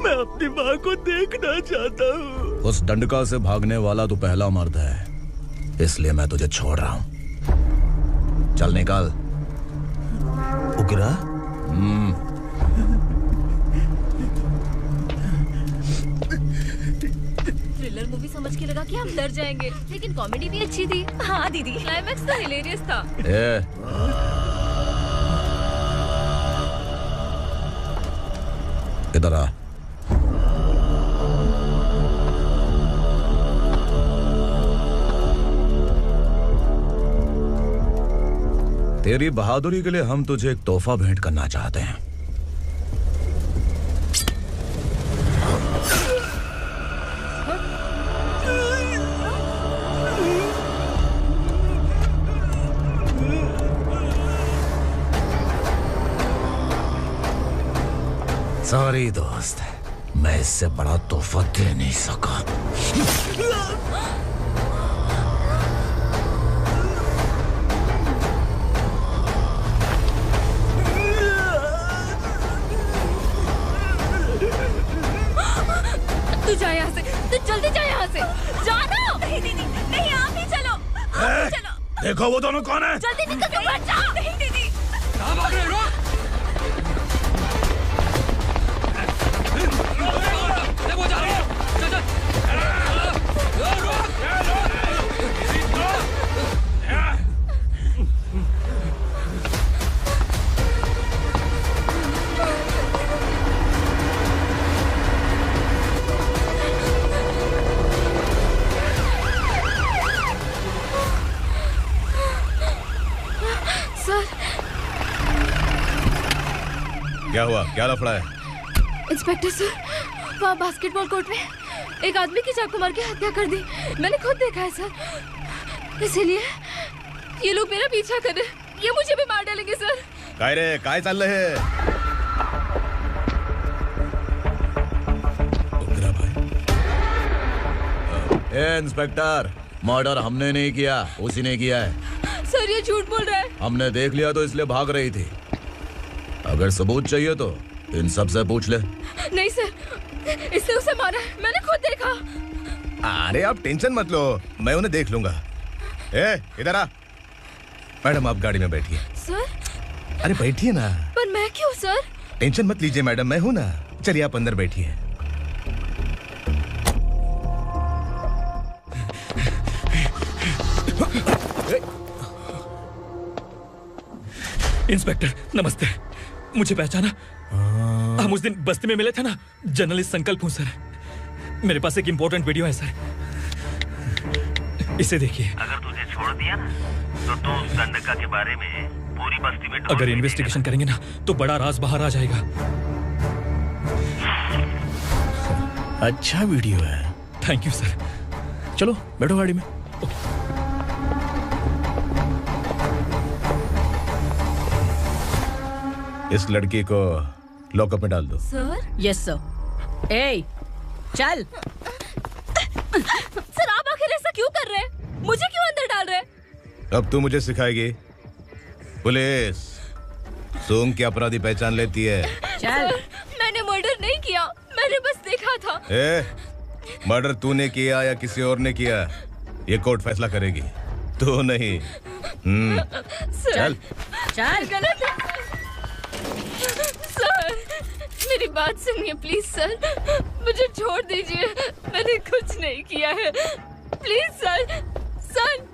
[SPEAKER 13] मैं अपनी माँ को देखना चाहता हूँ।
[SPEAKER 19] उस दंडका से भागने वाला तू पहला मर्द है, इसलिए मैं तुझे छोड़ रहा हूँ। चल निकल।
[SPEAKER 15] उग्रा?
[SPEAKER 10] थ्रिलर मूवी समझ के लगा कि हम डर जाएंगे, लेकिन कॉमेडी भी अच्छी थी। हाँ दीदी, क्लाइमैक्स तो हिलेरियस था।
[SPEAKER 19] इधर आ। तेरी बहादुरी के लिए हम तुझे एक तोहफा भेंट करना चाहते हैं। सॉरी दोस्त, मैं इससे बड़ा तोहफा दे नहीं सका।
[SPEAKER 10] तू जा यहाँ से, तू जल्दी जा यहाँ से। जानो। नहीं दीदी, नहीं आप ही चलो, आप ही चलो।
[SPEAKER 1] देखो वो दोनों कौन है?
[SPEAKER 10] जल्दी निकल के मत जाओ। नहीं दीदी।
[SPEAKER 17] कहाँ भाग रहे हो? देखो जा रही है। चल चल।
[SPEAKER 10] सर।
[SPEAKER 6] क्या हुआ? क्या लफड़ा है?
[SPEAKER 10] इंस्पेक्टर सर, वहाँ बास्केटबॉल कोर्ट में एक आदमी की चाकू मार के हत्या कर दी। मैंने खुद देखा है सर, इसीलिए ये लोग मेरा पीछा कर रहे हैं। ये मुझे भी मार डालेंगे सर।
[SPEAKER 6] काय रे, काय चाल रहे हैं?
[SPEAKER 19] इंस्पेक्टर, मर्डर हमने नहीं किया, उसी ने किया है।
[SPEAKER 10] सर ये झूठ बोल रहा है।
[SPEAKER 19] हमने देख लिया तो इसलिए भाग रही थी। अगर सबूत चाहिए तो इन सब से पूछ ले।
[SPEAKER 10] नहीं सर, इसने उसे मारा है, मैंने खुद देखा।
[SPEAKER 6] अरे आप टेंशन मत लो, मैं उन्हें देख लूंगा। इधर आ। मैडम आप गाड़ी में बैठिए।
[SPEAKER 10] सर।
[SPEAKER 6] अरे बैठिए ना।
[SPEAKER 10] पर मैं क्यों सर?
[SPEAKER 6] टेंशन मत लीजिए मैडम, मैं हूं ना। चलिए आप अंदर बैठिए।
[SPEAKER 17] इंस्पेक्टर नमस्ते, मुझे पहचाना? हम उस दिन बस्ती में मिले थे ना। जर्नलिस्ट संकल्प हूँ सर। मेरे पास एक इम्पोर्टेंट वीडियो है सर, इसे देखिए।
[SPEAKER 15] अगर तुझे छोड़ दिया ना तो तू उस दंडका के बारे में पूरी बस्ती में
[SPEAKER 17] अगर इन्वेस्टिगेशन करेंगे ना तो बड़ा राज बाहर आ जाएगा।
[SPEAKER 3] अच्छा वीडियो है।
[SPEAKER 17] Thank you sir.
[SPEAKER 3] चलो बैठो गाड़ी में।
[SPEAKER 6] इस लड़की को लॉकअप में डाल दो।
[SPEAKER 12] सर? Yes sir. ए, चल।
[SPEAKER 10] सर आप आखिर ऐसा क्यों कर रहे हैं? मुझे क्यों
[SPEAKER 6] अब तू मुझे सिखाएगी? पुलिस सूंघ के अपराधी पहचान लेती है।
[SPEAKER 10] चल। मैंने मर्डर नहीं किया, मैंने बस देखा था।
[SPEAKER 6] मर्डर तूने किया या किसी और ने किया, ये कोर्ट फैसला करेगी, तू नहीं। चल
[SPEAKER 12] चल।
[SPEAKER 10] गलत है सर, मेरी बात सुनिए प्लीज सर, मुझे छोड़ दीजिए, मैंने कुछ नहीं किया है, please sir. Sir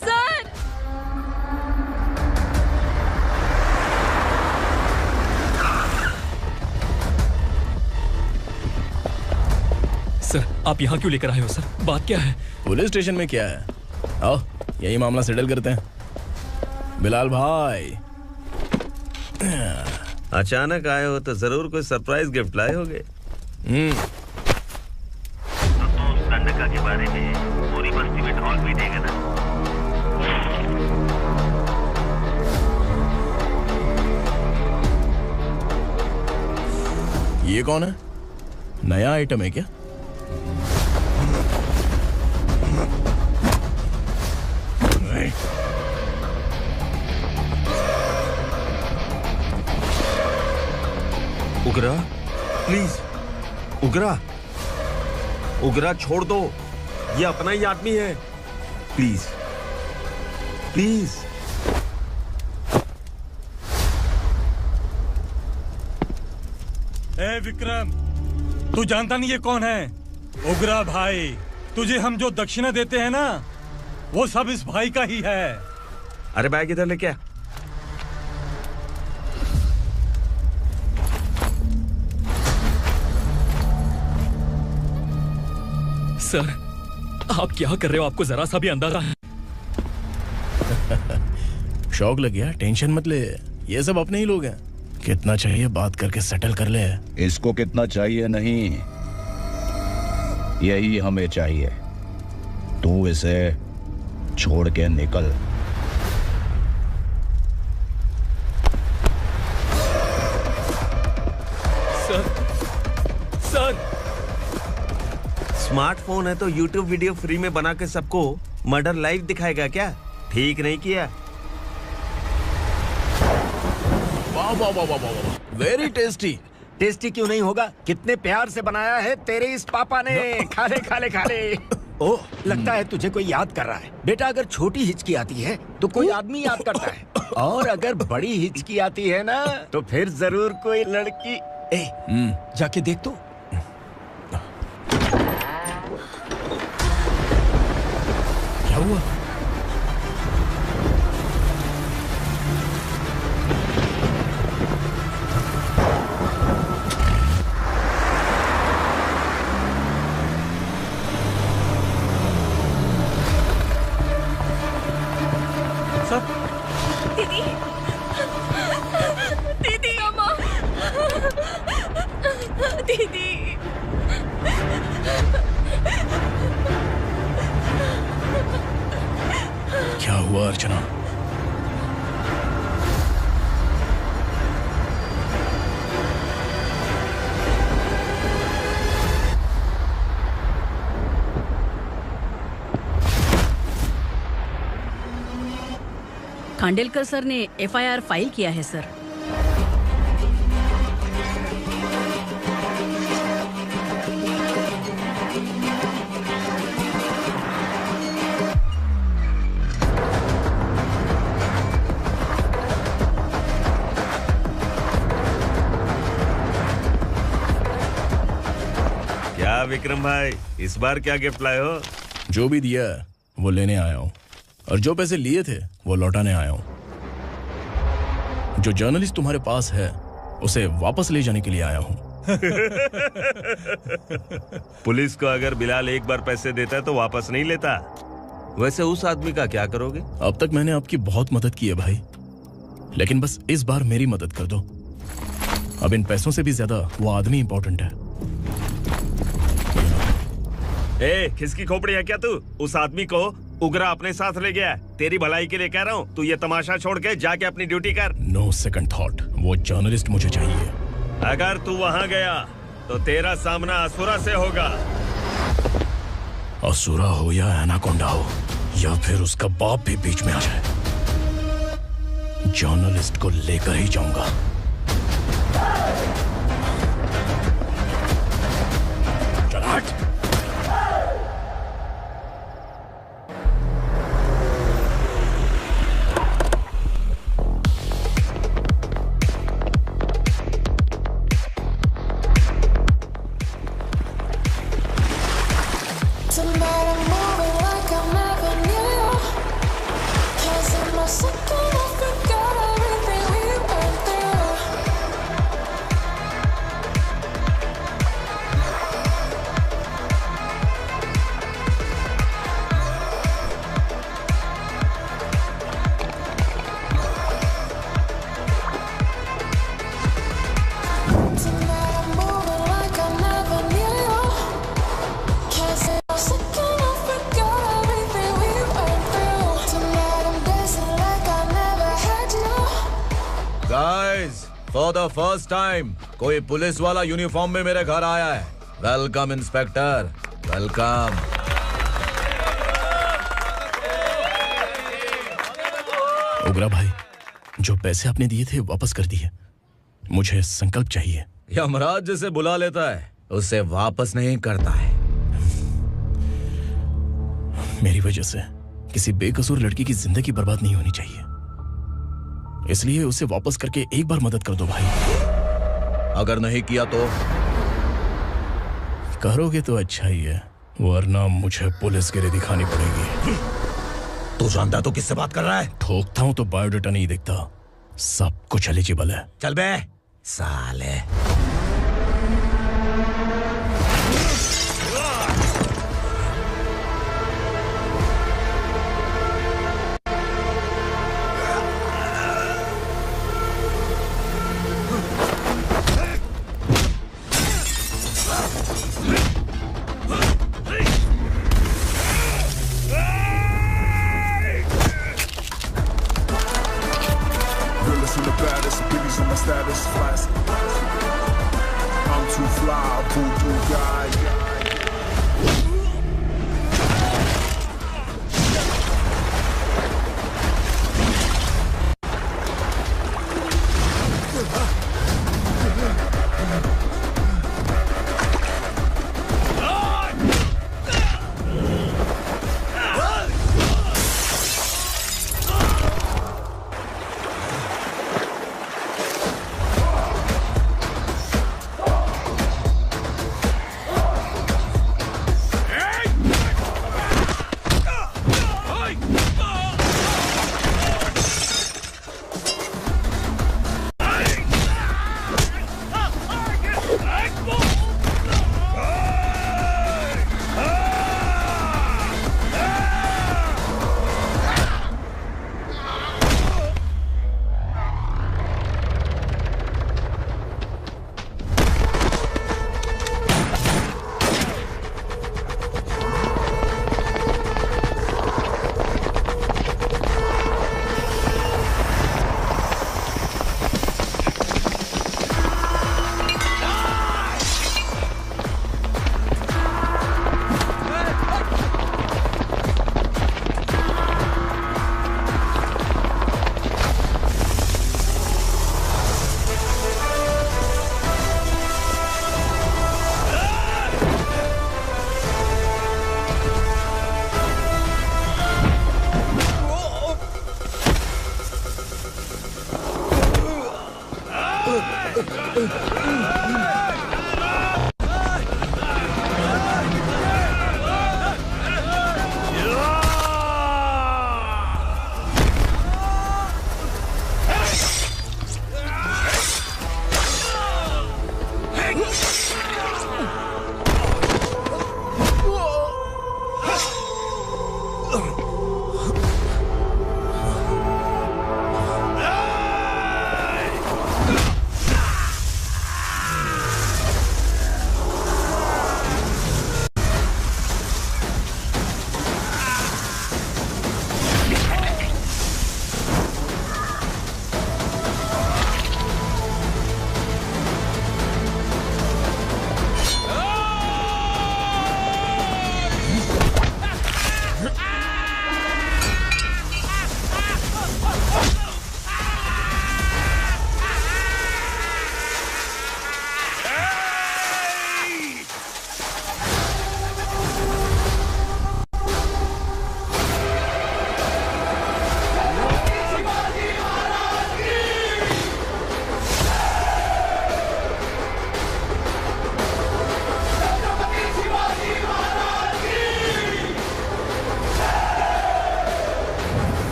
[SPEAKER 10] sir
[SPEAKER 17] sir, आप यहाँ क्यों लेकर आए हो सर? बात क्या है?
[SPEAKER 3] पुलिस स्टेशन में क्या है? आओ यही मामला सेटल करते हैं। बिलाल भाई,
[SPEAKER 15] अचानक आए हो तो जरूर कोई सरप्राइज गिफ्ट लाए होगे।
[SPEAKER 21] तो दंडका के बारे में पूरी बस्ती में ढोल पीटेगा ना?
[SPEAKER 3] ये कौन है? नया आइटम है क्या?
[SPEAKER 15] उगरा, प्लीज उगरा, उगरा छोड़ दो, ये अपना ही आदमी है, प्लीज प्लीज।
[SPEAKER 7] ए विक्रम, तू जानता नहीं ये कौन है? उगरा भाई, तुझे हम जो दक्षिणा देते हैं ना, वो सब इस भाई का ही है।
[SPEAKER 15] अरे बैग इधर लेके आ।
[SPEAKER 17] सर, आप क्या कर रहे हो? आपको जरा सा भी अंदाजा है?
[SPEAKER 3] शौक लग गया? टेंशन मत ले, ये सब अपने ही लोग हैं। कितना चाहिए बात करके सेटल कर ले।
[SPEAKER 19] इसको कितना चाहिए नहीं, यही हमें चाहिए। तू इसे छोड़ के निकल।
[SPEAKER 17] सर, सर,
[SPEAKER 15] स्मार्टफोन है तो YouTube वीडियो फ्री में बना के सबको मर्डर लाइव दिखाएगा क्या? ठीक नहीं किया।
[SPEAKER 3] वाह वाह वाह वाह वाह, वेरी टेस्टी।
[SPEAKER 9] टेस्टी क्यों नहीं होगा? कितने प्यार से बनाया है तेरे इस पापा ने। खा ले खा ले खा ले। ओह, लगता है तुझे कोई याद कर रहा है। बेटा, अगर छोटी हिचकी आती है तो कोई आदमी याद करता है, और अगर बड़ी हिचकी आती है ना तो फिर जरूर कोई लड़की। जाके देख तो।
[SPEAKER 3] क्या हुआ?
[SPEAKER 10] दीदी, दीदी, अम्मा, दीदी।
[SPEAKER 3] क्या हुआ अर्चना?
[SPEAKER 12] खांडेलकर सर ने एफआईआर फाइल किया है सर।
[SPEAKER 15] क्या विक्रम भाई, इस बार क्या गिफ्ट लाए हो?
[SPEAKER 3] जो भी दिया है वो लेने आया हूँ, और जो पैसे लिए थे वो लौटाने आया हूँ। जो जर्नलिस्ट तुम्हारे पास है उसे वापस ले जाने के लिए आया हूँ।
[SPEAKER 15] पुलिस को अगर बिलाल एक बार पैसे देता है तो वापस नहीं लेता। वैसे उस आदमी का क्या करोगे?
[SPEAKER 3] अब तक मैंने आपकी बहुत मदद की है भाई, लेकिन बस इस बार मेरी मदद कर दो। अब इन पैसों से भी ज्यादा वो आदमी इंपॉर्टेंट है।
[SPEAKER 15] ए, किसकी खोपड़ी है क्या तू? उस आदमी को उगरा अपने साथ ले गया। तेरी भलाई के लिए कह रहा हूँ, तू ये तमाशा छोड़ के जाके अपनी ड्यूटी कर।
[SPEAKER 3] नो सेकंड थॉट, वो जर्नलिस्ट मुझे चाहिए।
[SPEAKER 15] अगर तू वहाँ गया तो तेरा सामना असुरा से होगा।
[SPEAKER 3] असुरा हो या एनाकोंडा हो, या फिर उसका बाप भी बीच में आ जाए, जर्नलिस्ट को लेकर ही जाऊंगा। चल हट।
[SPEAKER 19] फॉर द फर्स्ट टाइम कोई पुलिस वाला यूनिफॉर्म में मेरे घर आया है। Welcome inspector, welcome.
[SPEAKER 3] उग्रा भाई, जो पैसे आपने दिए थे वापस कर दिए। मुझे संकल्प चाहिए।
[SPEAKER 19] यमराज जिसे बुला लेता है उसे वापस नहीं करता है।
[SPEAKER 3] मेरी वजह से किसी बेकसूर लड़की की जिंदगी बर्बाद नहीं होनी चाहिए, इसलिए उसे वापस करके एक बार मदद कर दो भाई।
[SPEAKER 19] अगर नहीं किया तो?
[SPEAKER 3] करोगे तो अच्छा ही है, वरना मुझे पुलिसगिरी दिखानी पड़ेगी।
[SPEAKER 19] तू जानता तो किससे बात कर रहा है?
[SPEAKER 3] ठोकता हूं तो बायोडाटा नहीं दिखता, सब कुछ एलिजिबल है।
[SPEAKER 19] चल बे साले।
[SPEAKER 14] Realest and the baddest, biggies on my status, flies.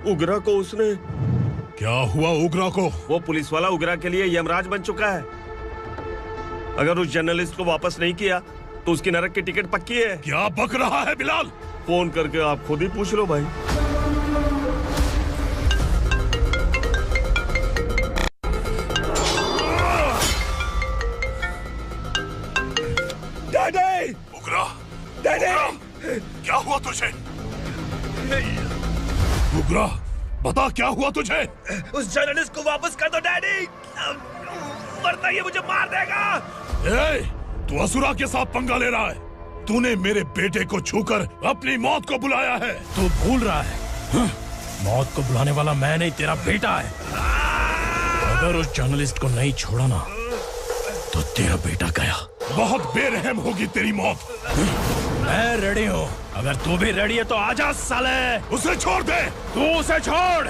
[SPEAKER 15] उगरा को उसने।
[SPEAKER 20] क्या हुआ उगरा को?
[SPEAKER 15] वो पुलिस वाला उगरा के लिए यमराज बन चुका है। अगर उस जर्नलिस्ट को वापस नहीं किया तो उसकी नरक की टिकट पक्की है।
[SPEAKER 20] क्या बक रहा है बिलाल?
[SPEAKER 15] फोन करके आप खुद ही पूछ लो भाई।
[SPEAKER 20] डैडी! उगरा! डैडी! क्या हुआ तुझे? उगरा, बता क्या हुआ तुझे?
[SPEAKER 18] उस जर्नलिस्ट को वापस कर दो डैडी, वरना ये मुझे मार देगा।
[SPEAKER 20] तू असुरा के साथ पंगा ले रहा है। तूने मेरे बेटे को छूकर अपनी मौत को बुलाया है।
[SPEAKER 3] तू भूल रहा है, मौत को बुलाने वाला मैं नहीं, तेरा बेटा है। अगर उस जर्नलिस्ट को नहीं छोड़ा ना तो तेरा बेटा गया।
[SPEAKER 20] बहुत बेरहम होगी तेरी मौत।
[SPEAKER 3] मैं रेडी हूँ, अगर तू भी रेडी है तो आजा साले।
[SPEAKER 20] उसे छोड़ दे।
[SPEAKER 3] तू उसे छोड़।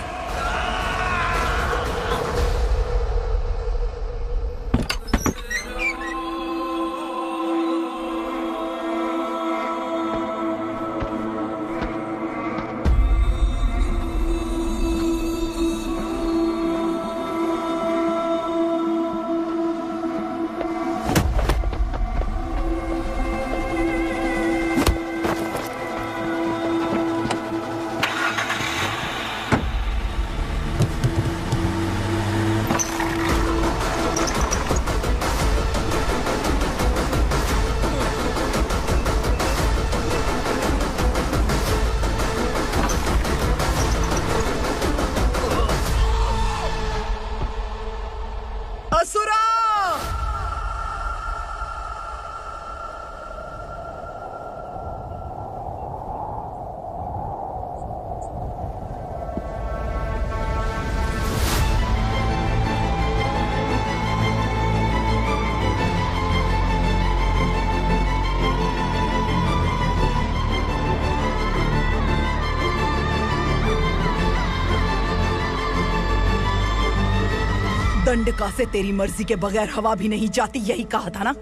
[SPEAKER 14] दंडका से तेरी मर्जी के बगैर हवा भी नहीं जाती, यही कहा था ना?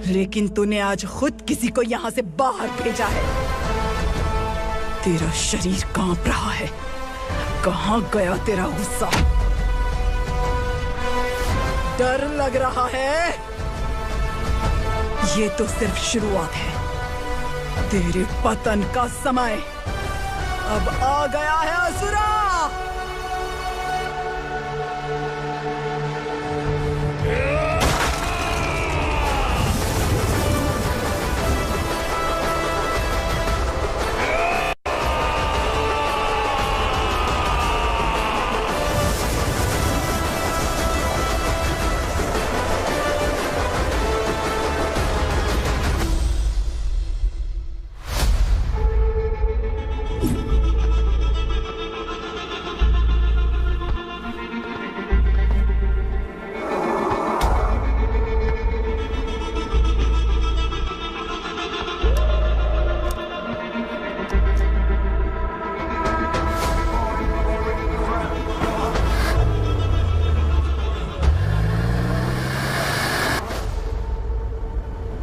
[SPEAKER 14] लेकिन तूने आज खुद किसी को यहाँ से बाहर भेजा है। तेरा शरीर कांप रहा है। कहाँ गया तेरा गुस्सा? डर लग रहा है? ये तो सिर्फ शुरुआत है। तेरे पतन का समय अब आ गया है असुरा।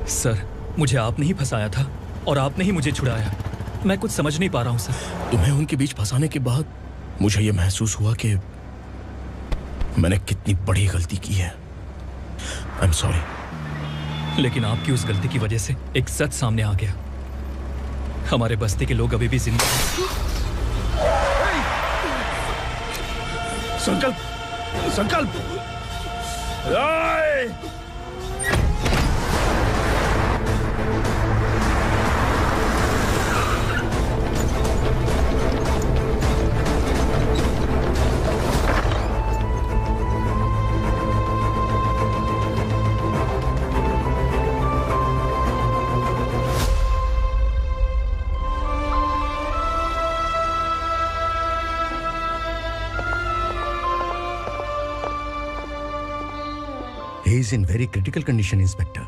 [SPEAKER 17] सर, मुझे आपने ही फंसाया था और आपने ही मुझे छुड़ाया। मैं कुछ समझ नहीं पा रहा हूँ सर।
[SPEAKER 3] तुम्हें उनके बीच फंसाने के बाद मुझे यह महसूस हुआ कि मैंने कितनी बड़ी गलती की है। I am sorry.
[SPEAKER 17] लेकिन आपकी उस गलती की वजह से एक सच सामने आ गया। हमारे बस्ती के लोग अभी भी जिंदा हैं।
[SPEAKER 3] संकल्प, संकल्प।
[SPEAKER 22] He is in very critical condition, inspector.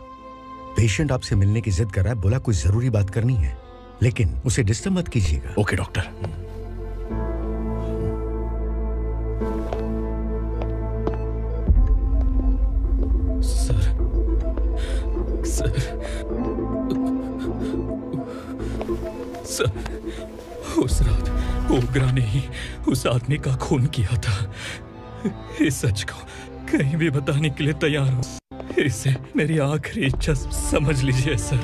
[SPEAKER 22] Patient आपसे मिलने की जिद कर रहा है, बोला कुछ जरूरी बात करनी है, लेकिन उसे डिस्टर्ब मत कीजिएगा।
[SPEAKER 3] Okay doctor.
[SPEAKER 17] सर, उस रात ओग्रा ने ही उस आदमी का खून किया था। इस सच को कहीं भी बताने के लिए तैयार हूँ। इसे मेरी आखिरी इच्छा समझ लीजिए सर।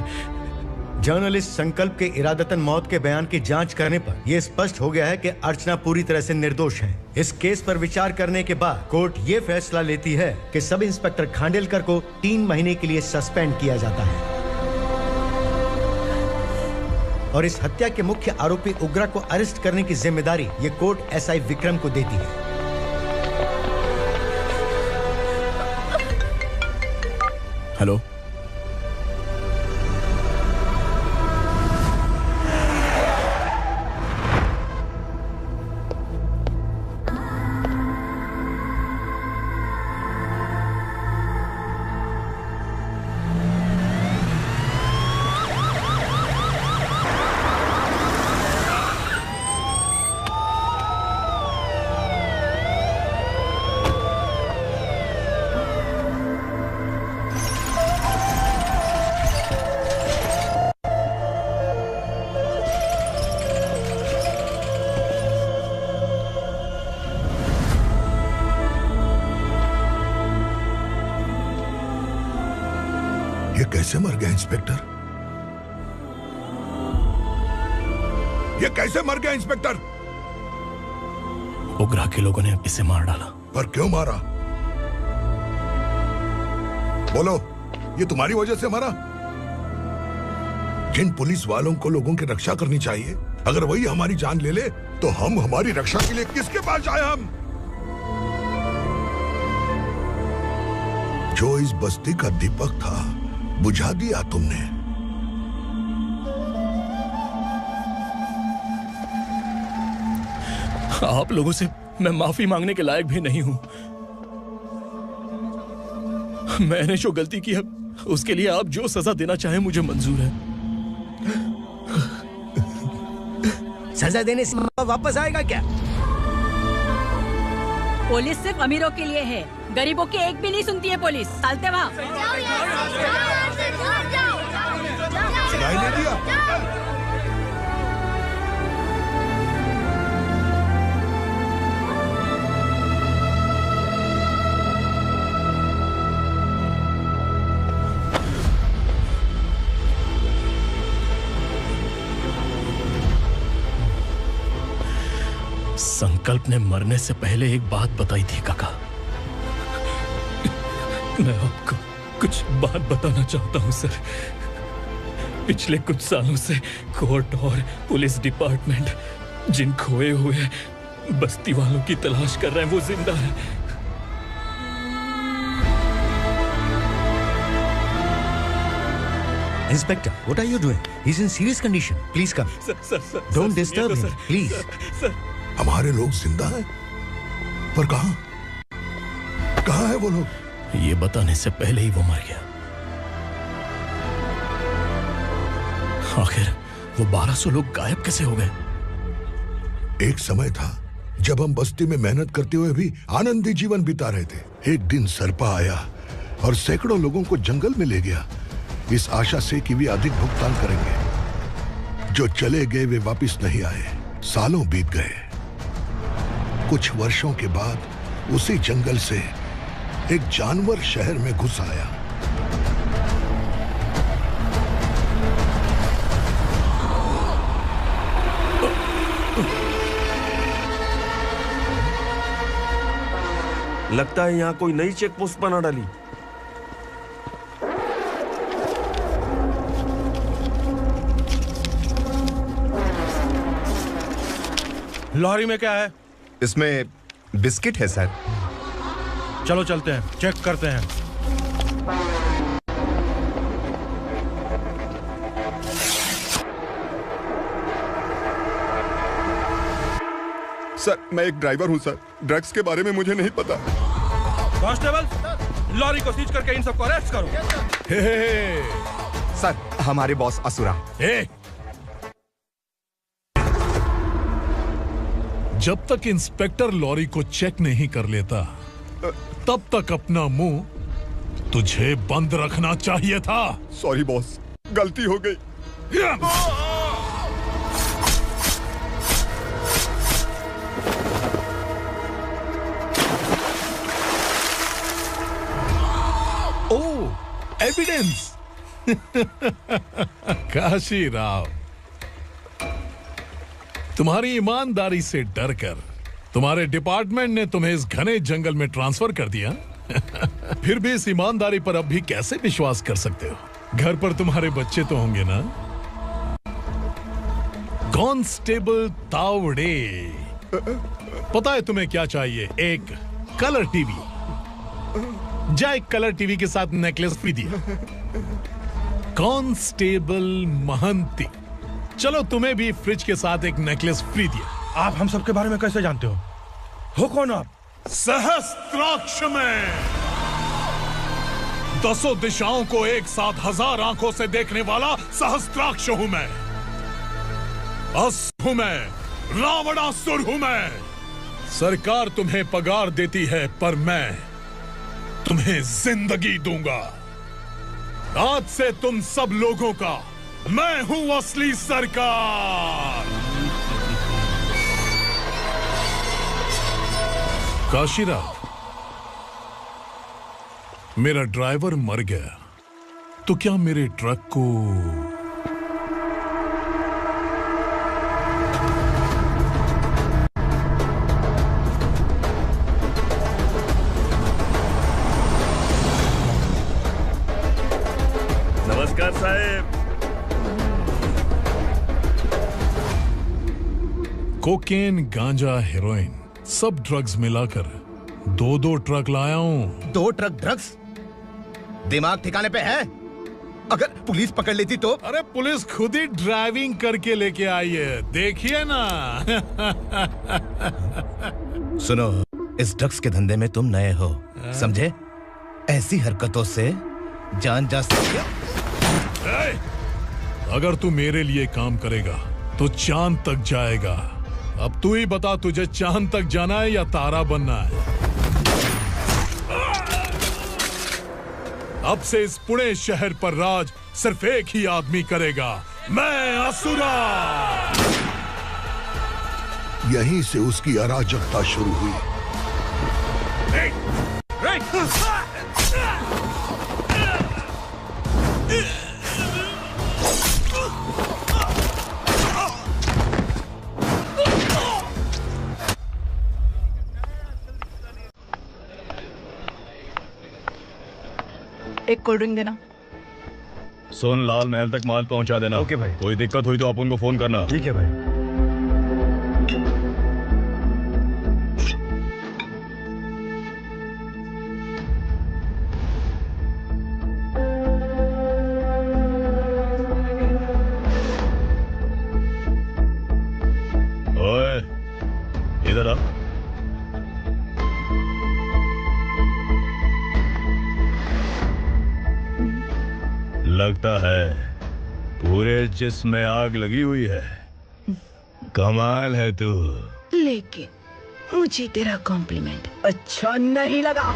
[SPEAKER 22] जर्नलिस्ट संकल्प के इरादतन मौत के बयान की जांच करने पर यह स्पष्ट हो गया है कि अर्चना पूरी तरह से निर्दोष है। इस केस पर विचार करने के बाद कोर्ट ये फैसला लेती है कि सब इंस्पेक्टर खांडेलकर को 3 महीने के लिए सस्पेंड किया जाता है और इस हत्या के मुख्य आरोपी उग्रा को अरेस्ट करने की जिम्मेदारी ये कोर्ट एसआई विक्रम को देती है।
[SPEAKER 3] हेलो,
[SPEAKER 1] कैसे मर गया इंस्पेक्टर? ये कैसे मर गया इंस्पेक्टर?
[SPEAKER 3] उग्रा के लोगों ने इसे मार डाला।
[SPEAKER 1] पर क्यों मारा? बोलो, ये तुम्हारी वजह से मरा? जिन पुलिस वालों को लोगों की रक्षा करनी चाहिए, अगर वही हमारी जान ले ले तो हम हमारी रक्षा के लिए किसके पास जाए? हम जो इस बस्ती का दीपक था बुझा दिया तुमने।
[SPEAKER 3] आप लोगों से मैं माफी मांगने के लायक भी नहीं हूं। मैंने जो गलती की है उसके लिए आप जो सजा देना चाहे मुझे मंजूर है।
[SPEAKER 14] सजा देने से वापस आएगा क्या?
[SPEAKER 12] पुलिस सिर्फ अमीरों के लिए है, गरीबों की एक भी नहीं सुनती है पुलिस। चलते वहाँ।
[SPEAKER 1] सुनाई नहीं दिया?
[SPEAKER 3] संकल्प ने मरने से पहले एक बात बताई थी काका।
[SPEAKER 17] मैं आपको कुछ बात बताना चाहता हूं सर। पिछले कुछ सालों से कोर्ट और पुलिस डिपार्टमेंट जिन खोए हुए बस्ती वालों की तलाश कर रहे हैं वो जिंदा है।
[SPEAKER 22] Inspector, what are you doing? He's in serious condition. Please come.
[SPEAKER 17] Sir,
[SPEAKER 22] Don't disturb him, please.
[SPEAKER 17] Sir.
[SPEAKER 1] हमारे लोग जिंदा हैं, पर कहां? कहां है वो लोग?
[SPEAKER 3] ये बताने से पहले ही वो मर गया। आखिर वो 1200 लोग गायब कैसे हो गए?
[SPEAKER 1] एक समय था जब हम बस्ती में मेहनत करते हुए भी आनंदी जीवन बिता रहे थे। एक दिन सरपा आया और सैकड़ों लोगों को जंगल में ले गया, इस आशा से कि वे अधिक भुगतान करेंगे। जो चले गए वे वापस नहीं आए। सालों बीत गए। कुछ वर्षों के बाद उसी जंगल से एक जानवर शहर में घुस आया।
[SPEAKER 15] लगता है यहाँ कोई नई चेक पोस्ट बना डाली।
[SPEAKER 11] लॉरी में क्या है?
[SPEAKER 6] इसमें बिस्किट है सर।
[SPEAKER 11] चलो चलते हैं, चेक करते हैं।
[SPEAKER 2] सर, मैं एक ड्राइवर हूं सर। ड्रग्स के बारे में मुझे नहीं पता।
[SPEAKER 11] कांस्टेबल, लॉरी को सीज करके इन सबको अरेस्ट करो।
[SPEAKER 2] सर, हमारे बॉस असुरा।
[SPEAKER 20] जब तक इंस्पेक्टर लॉरी को चेक नहीं कर लेता तब तक अपना मुंह तुझे बंद रखना चाहिए था।
[SPEAKER 2] सॉरी बॉस, गलती हो गई।
[SPEAKER 20] ओह, एविडेंस। काशी राव, तुम्हारी ईमानदारी से डरकर तुम्हारे डिपार्टमेंट ने तुम्हें इस घने जंगल में ट्रांसफर कर दिया। फिर भी इस ईमानदारी पर अब भी कैसे विश्वास कर सकते हो? घर पर तुम्हारे बच्चे तो होंगे ना? कांस्टेबल तावड़े, पता है तुम्हें क्या चाहिए? एक कलर टीवी। जा एक कलर टीवी के साथ नेकलेस फ्री दिया। कांस्टेबल महंती, चलो तुम्हें भी फ्रिज के साथ एक नेकलेस फ्री दिया।
[SPEAKER 11] आप हम सबके बारे में कैसे जानते हो कौन आप?
[SPEAKER 20] सहस्त्राक्ष में 10 दिशाओं को एक साथ 1000 आंखों से देखने वाला सहस्त्राक्ष हूं मैं। असुर हूं मैं, रावणासुर हूं मैं। सरकार तुम्हें पगार देती है पर मैं तुम्हें जिंदगी दूंगा। आज से तुम सब लोगों का मैं हूं असली सरकार। काशीराव, मेरा ड्राइवर मर गया तो क्या मेरे ट्रक को
[SPEAKER 8] नमस्कार साहब।
[SPEAKER 20] कोकेन, गांजा, हेरोइन सब ड्रग्स मिलाकर 2 ट्रक लाया हूं।
[SPEAKER 6] 2 ट्रक ड्रग्स? दिमाग ठिकाने पे है? अगर पुलिस पकड़ लेती तो?
[SPEAKER 20] अरे पुलिस खुद ही ड्राइविंग करके लेके आई है, देखिए ना।
[SPEAKER 6] सुनो, इस ड्रग्स के धंधे में तुम नए हो, समझे? ऐसी हरकतों से जान जा सकती है।
[SPEAKER 20] अगर तू मेरे लिए काम करेगा तो चांद तक जाएगा। अब तू ही बता, तुझे चांद तक जाना है या तारा बनना है? अब से इस पुणे शहर पर राज सिर्फ एक ही आदमी करेगा, मैं असुरा।
[SPEAKER 1] यहीं से उसकी अराजकता शुरू हुई।
[SPEAKER 14] एक कोल्ड ड्रिंक देना।
[SPEAKER 8] सोन लाल महल तक माल पहुंचा देना। ओके भाई। कोई दिक्कत हुई तो आप उनको फोन करना।
[SPEAKER 22] ठीक है भाई।
[SPEAKER 8] ओए, इधर आ। लगता है पूरे जिस्म में आग लगी हुई है। कमाल है तू।
[SPEAKER 14] लेकिन मुझे तेरा कॉम्प्लीमेंट अच्छा नहीं लगा।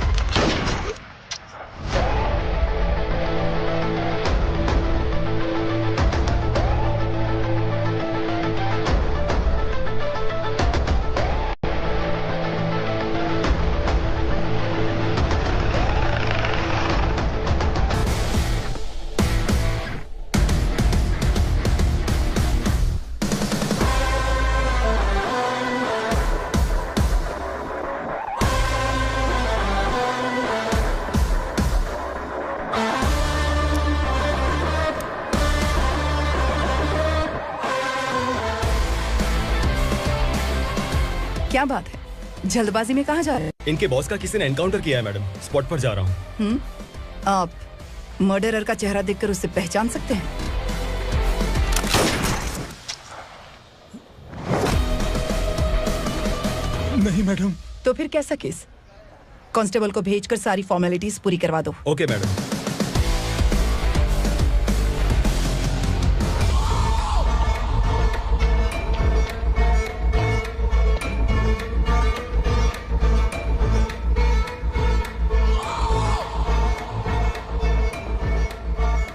[SPEAKER 14] क्या बात है, जल्दबाजी में कहाँ जा रहे हैं?
[SPEAKER 8] इनके बॉस का किसी ने एनकाउंटर किया है मैडम, स्पॉट पर जा रहा हूँ।
[SPEAKER 14] आप मर्डरर का चेहरा देखकर उससे पहचान सकते हैं?
[SPEAKER 8] नहीं मैडम।
[SPEAKER 14] तो फिर कैसा केस? कांस्टेबल को भेजकर सारी फॉर्मेलिटीज पूरी करवा दो।
[SPEAKER 8] Okay madam.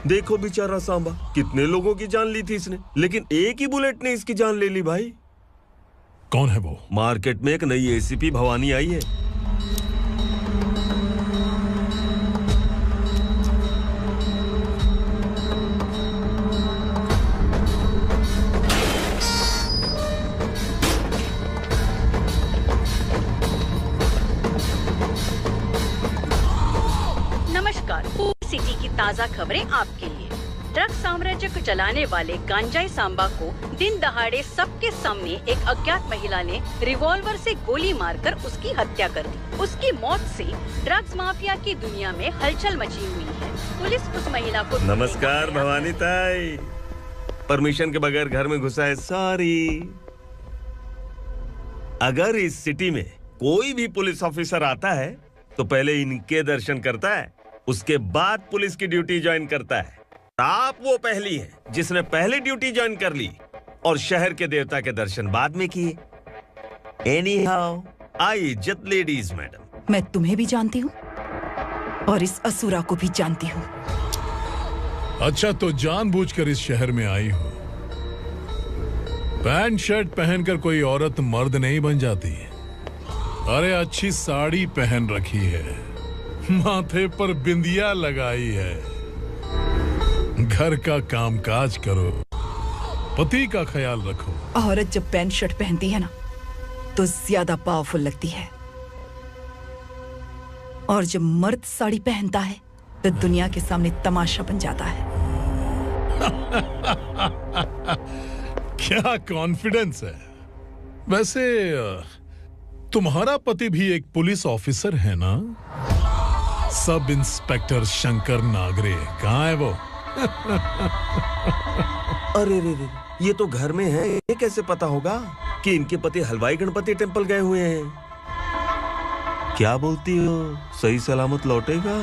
[SPEAKER 15] देखो बेचारा सांबा, कितने लोगों की जान ली थी इसने, लेकिन एक ही बुलेट ने इसकी जान ले ली भाई।
[SPEAKER 20] कौन है वो?
[SPEAKER 15] मार्केट में एक नई एसीपी भवानी आई है।
[SPEAKER 12] नमस्कार। सिटी की ताज़ा खबरें आपके लिए। ड्रग्स साम्राज्य को चलाने वाले गांजाई सांबा को दिन दहाड़े सबके सामने एक अज्ञात महिला ने रिवॉल्वर से गोली मारकर उसकी हत्या कर दी। उसकी मौत से ड्रग्स माफिया की दुनिया में हलचल मची हुई है। पुलिस उस महिला को
[SPEAKER 15] नमस्कार भवानी ताई। परमिशन के बगैर घर में घुसा है, सॉरी। अगर इस सिटी में कोई भी पुलिस ऑफिसर आता है तो पहले इनके दर्शन करता है, उसके बाद पुलिस की ड्यूटी ज्वाइन करता है। आप वो पहली हैं जिसने पहले ड्यूटी ज्वाइन कर ली और शहर के देवता के दर्शन बाद में किए। एनीहाउ, आई इज्जत लेडीज मैडम।
[SPEAKER 14] मैं तुम्हें भी जानती हूँ और इस असुरा को भी जानती हूँ।
[SPEAKER 20] अच्छा, तो जानबूझकर इस शहर में आई हो। पैंट शर्ट पहनकर कोई औरत मर्द नहीं बन जाती। अरे अच्छी साड़ी पहन रखी है, माथे पर बिंदिया लगाई है, घर का कामकाज करो, पति का ख्याल रखो।
[SPEAKER 14] औरत जब पैंट शर्ट पहनती है ना तो ज्यादा पावरफुल लगती है, और जब मर्द साड़ी पहनता है तो दुनिया के सामने तमाशा बन जाता है।
[SPEAKER 20] क्या कॉन्फिडेंस है। वैसे तुम्हारा पति भी एक पुलिस ऑफिसर है ना? सब इंस्पेक्टर शंकर नागरे, कहाँ है वो?
[SPEAKER 15] अरे रे रे, ये तो घर में है, ये कैसे पता होगा कि इनके पति हलवाई गणपति टेम्पल गए हुए हैं? क्या बोलती हो, सही सलामत लौटेगा?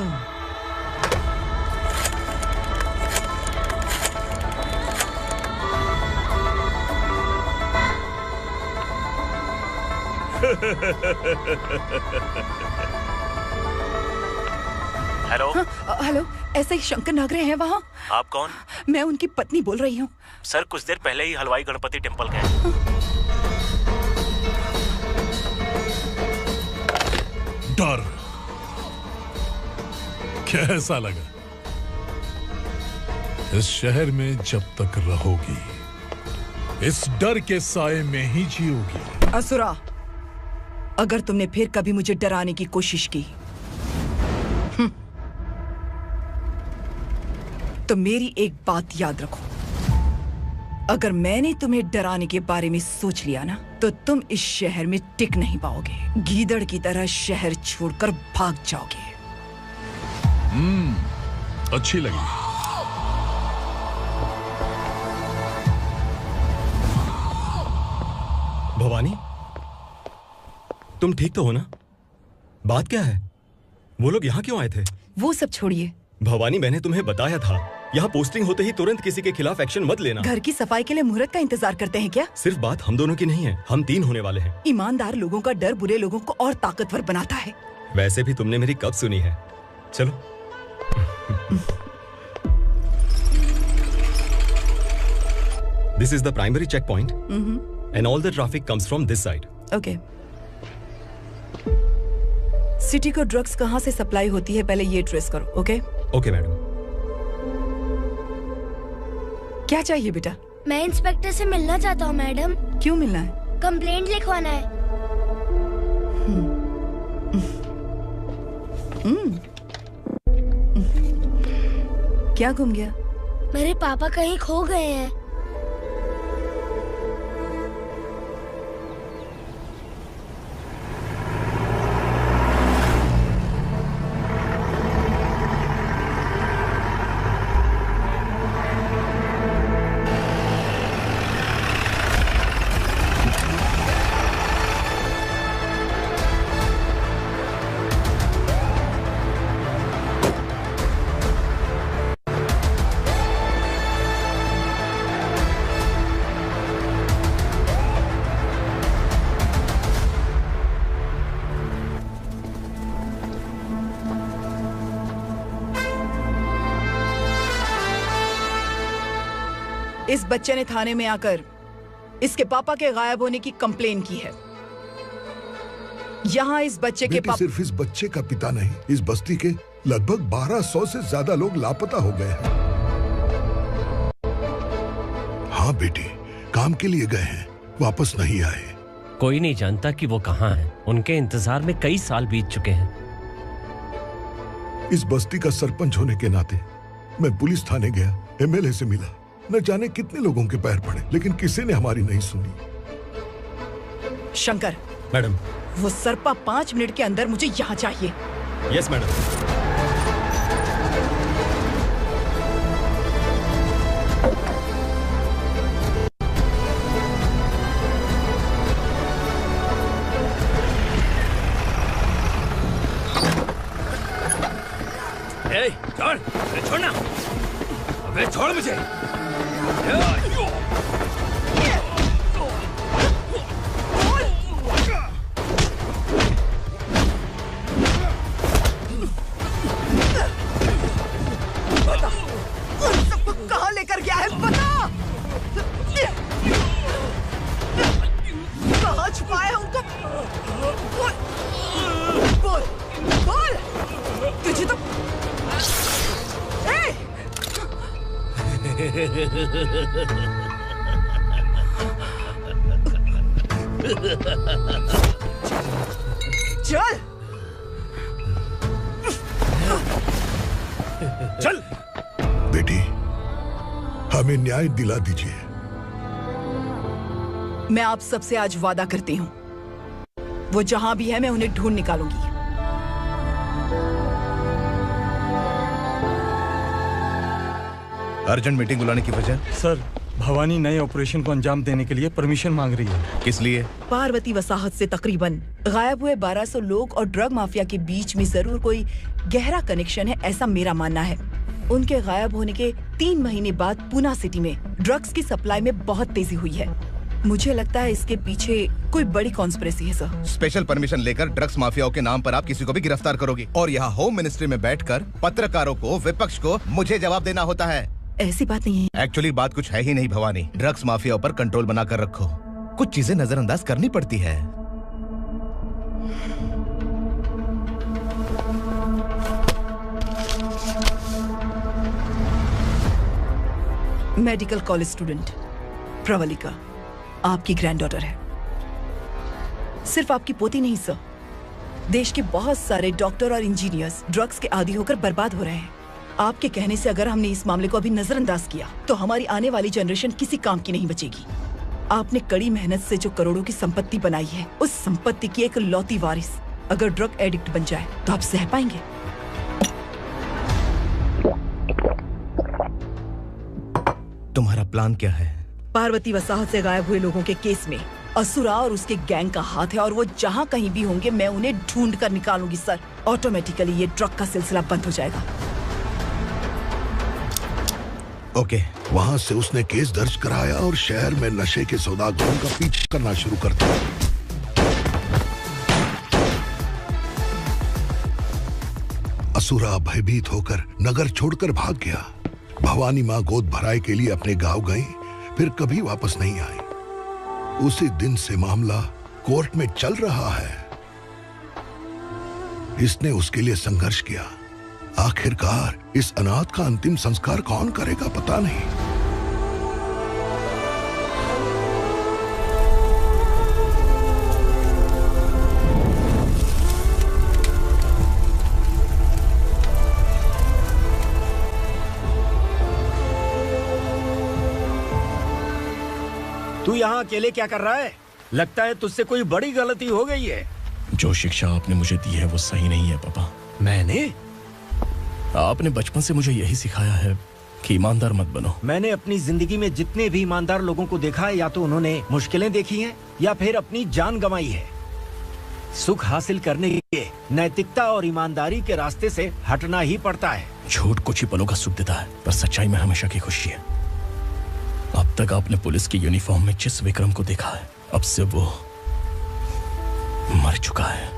[SPEAKER 4] हेलो।
[SPEAKER 14] हेलो, ऐसे ही शंकर नागरे हैं वहाँ?
[SPEAKER 4] आप कौन?
[SPEAKER 14] मैं उनकी पत्नी बोल रही हूँ।
[SPEAKER 4] सर कुछ देर पहले ही हलवाई गणपति टेम्पल गए।
[SPEAKER 20] डर कैसा लगा? इस शहर में जब तक रहोगी इस डर के साए में ही जियोगी।
[SPEAKER 14] असुरा, अगर तुमने फिर कभी मुझे डराने की कोशिश की तो मेरी एक बात याद रखो, अगर मैंने तुम्हें डराने के बारे में सोच लिया ना तो तुम इस शहर में टिक नहीं पाओगे। गीदड़ की तरह शहर छोड़कर भाग जाओगे।
[SPEAKER 20] अच्छी लगी।
[SPEAKER 5] भवानी, तुम ठीक तो हो ना? बात क्या है? वो लोग यहाँ क्यों आए थे?
[SPEAKER 14] वो सब छोड़िए
[SPEAKER 5] भवानी, मैंने तुम्हें बताया था यहाँ पोस्टिंग होते ही तुरंत किसी के खिलाफ एक्शन मत लेना।
[SPEAKER 14] घर की सफाई के लिए मुहूर्त का इंतजार करते हैं क्या?
[SPEAKER 5] सिर्फ बात हम दोनों की नहीं है, हम 3 होने वाले हैं।
[SPEAKER 14] ईमानदार लोगों का डर बुरे लोगों को और ताकतवर बनाता है।
[SPEAKER 5] वैसे भी तुमने मेरी कब सुनी है। चलो। This is the primary checkpoint, and all the traffic comes from this side.
[SPEAKER 14] Okay. City को ड्रग्स कहाँ से सप्लाई होती है पहले ये ट्रेस करो, ओके?
[SPEAKER 5] Okay madam.
[SPEAKER 14] क्या चाहिए बेटा?
[SPEAKER 16] मैं इंस्पेक्टर से मिलना चाहता हूँ मैडम।
[SPEAKER 14] क्यों मिलना है?
[SPEAKER 16] कंप्लेंट लिखवाना है।
[SPEAKER 14] क्या गुम गया?
[SPEAKER 16] मेरे पापा कहीं खो गए हैं।
[SPEAKER 14] इस बच्चे ने थाने में आकर इसके पापा के गायब होने की कंप्लेन की है। यहाँ इस बच्चे के पापा
[SPEAKER 1] सिर्फ इस बच्चे का पिता नहीं, इस बस्ती के लगभग 1200 से ज्यादा लोग लापता हो गए हैं। हाँ बेटी, काम के लिए गए हैं, वापस नहीं आए।
[SPEAKER 23] कोई नहीं जानता कि वो कहाँ हैं। उनके इंतजार में कई साल बीत चुके हैं।
[SPEAKER 20] इस बस्ती का सरपंच होने के नाते मैं पुलिस थाने गया, एमएलए से मिला, न जाने कितने लोगों के पैर पड़े, लेकिन किसी ने हमारी नहीं सुनी।
[SPEAKER 14] शंकर।
[SPEAKER 5] मैडम।
[SPEAKER 14] वो सरपा 5 मिनट के अंदर मुझे यहाँ चाहिए।
[SPEAKER 5] Yes madam.
[SPEAKER 11] छोड़, अरे छोड़ना, अबे छोड़ मुझे।
[SPEAKER 14] सबको कहाँ लेकर गया है बता। कहाँ छुपाए हैं उनको? बोल, बोल। तुझे तो चल
[SPEAKER 20] चल बेटी, हमें न्याय दिला दीजिए।
[SPEAKER 14] मैं आप सबसे आज वादा करती हूँ, वो जहां भी है मैं उन्हें ढूंढ निकालूंगी।
[SPEAKER 6] अर्जेंट मीटिंग बुलाने की वजह?
[SPEAKER 7] सर, भवानी नए ऑपरेशन को अंजाम देने के लिए परमिशन मांग रही है।
[SPEAKER 6] किस लिए?
[SPEAKER 14] पार्वती वसाहत से तकरीबन गायब हुए 1200 लोग और ड्रग माफिया के बीच में जरूर कोई गहरा कनेक्शन है, ऐसा मेरा मानना है। उनके गायब होने के 3 महीने बाद पूना सिटी में ड्रग्स की सप्लाई में बहुत तेजी हुई है। मुझे लगता है इसके पीछे कोई बड़ी कॉन्स्पिरेसी है सर।
[SPEAKER 6] स्पेशल परमिशन लेकर ड्रग्स माफियाओं के नाम पर आप किसी को भी गिरफ्तार करोगे और यहाँ होम मिनिस्ट्री में बैठकर पत्रकारों को, विपक्ष को मुझे जवाब देना होता है।
[SPEAKER 14] ऐसी बात नहीं है।
[SPEAKER 6] एक्चुअली बात कुछ है ही नहीं भवानी। ड्रग्स माफियाओं पर कंट्रोल बनाकर रखो, कुछ चीजें नजरअंदाज करनी पड़ती है।
[SPEAKER 14] मेडिकल कॉलेज स्टूडेंट प्रवलिका आपकी ग्रैंडडॉटर है। सिर्फ आपकी पोती नहीं सर, देश के बहुत सारे डॉक्टर और इंजीनियर्स ड्रग्स के आदी होकर बर्बाद हो रहे हैं। आपके कहने से अगर हमने इस मामले को अभी नजरअंदाज किया तो हमारी आने वाली जनरेशन किसी काम की नहीं बचेगी। आपने कड़ी मेहनत से जो करोड़ों की संपत्ति बनाई है, उस संपत्ति की एक लौती वारिस अगर ड्रग एडिक्ट बन जाए तो आप सह पाएंगे?
[SPEAKER 6] तुम्हारा प्लान क्या है?
[SPEAKER 14] पार्वती वसाहत से गायब हुए लोगों के केस में असुरा और उसके गैंग का हाथ है और वो जहाँ कहीं भी होंगे मैं उन्हें ढूंढ कर निकालूंगी सर। ऑटोमेटिकली ये ड्रग का सिलसिला बंद हो जाएगा।
[SPEAKER 6] ओके।
[SPEAKER 20] वहाँ से उसने केस दर्ज कराया और शहर में नशे के सौदागरों का पीछा करना शुरू कर दिया। असुरा भयभीत होकर नगर छोड़कर भाग गया। भवानी माँ गोद भराई के लिए अपने गांव गई, फिर कभी वापस नहीं आई। उसी दिन से मामला कोर्ट में चल रहा है। इसने उसके लिए संघर्ष किया। आखिरकार इस अनाथ का अंतिम संस्कार कौन करेगा पता नहीं।
[SPEAKER 9] तू यहाँ अकेले क्या कर रहा है? लगता है तुझसे कोई बड़ी गलती हो गई है।
[SPEAKER 3] जो शिक्षा आपने मुझे दी है वो सही नहीं है पापा।
[SPEAKER 9] मैंने?
[SPEAKER 3] आपने बचपन से मुझे यही सिखाया है कि ईमानदार मत बनो।
[SPEAKER 9] मैंने अपनी जिंदगी में जितने भी ईमानदार लोगों को देखा है, या तो उन्होंने मुश्किलें देखी हैं या फिर अपनी जान गंवाई है। सुख हासिल करने के लिए नैतिकता और ईमानदारी के रास्ते से हटना ही पड़ता है।
[SPEAKER 3] झूठ कुछ ही पलों का सुख देता है, पर सच्चाई में हमेशा की खुशी है। अब तक आपने पुलिस की यूनिफॉर्म में जिस विक्रम को देखा है, अब से वो मर चुका है।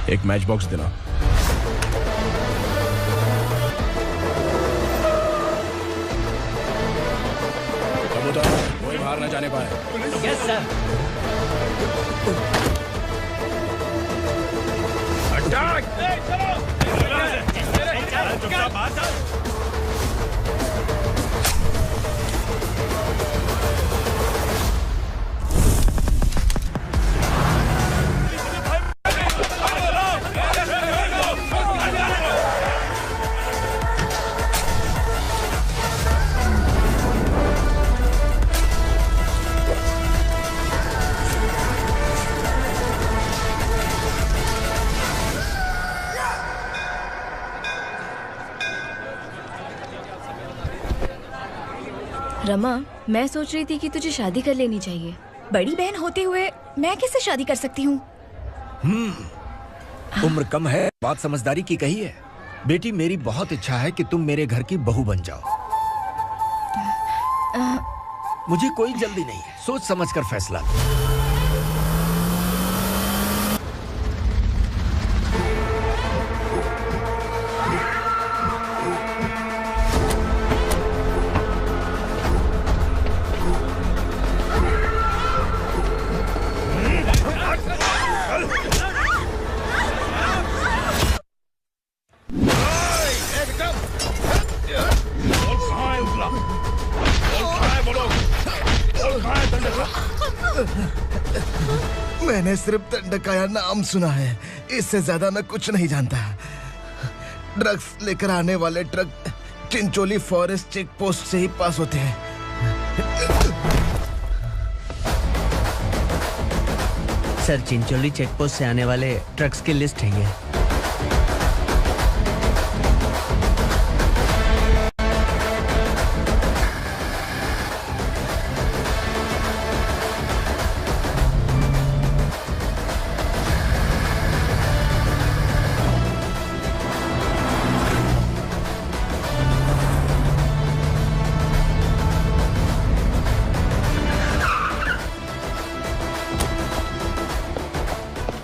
[SPEAKER 3] एक मैच बॉक्स देना। कोई बाहर न जाने पाए।
[SPEAKER 11] Yes sir.
[SPEAKER 10] रमा, मैं सोच रही थी कि तुझे शादी कर लेनी चाहिए।
[SPEAKER 14] बड़ी बहन होते हुए मैं कैसे शादी कर सकती हूँ?
[SPEAKER 9] उम्र कम है, बात समझदारी की कही है। बेटी, मेरी बहुत इच्छा है कि तुम मेरे घर की बहू बन जाओ। मुझे कोई जल्दी नहीं है, सोच समझकर फैसला लो।
[SPEAKER 6] मैंने सिर्फ दंडकाया नाम सुना है, इससे ज्यादा मैं कुछ नहीं जानता। ड्रग्स लेकर आने वाले truck Chincholi forest check post से ही पास होते हैं।
[SPEAKER 13] सर, चिंचोली चेक पोस्ट से आने वाले ट्रक्स की लिस्ट है ये।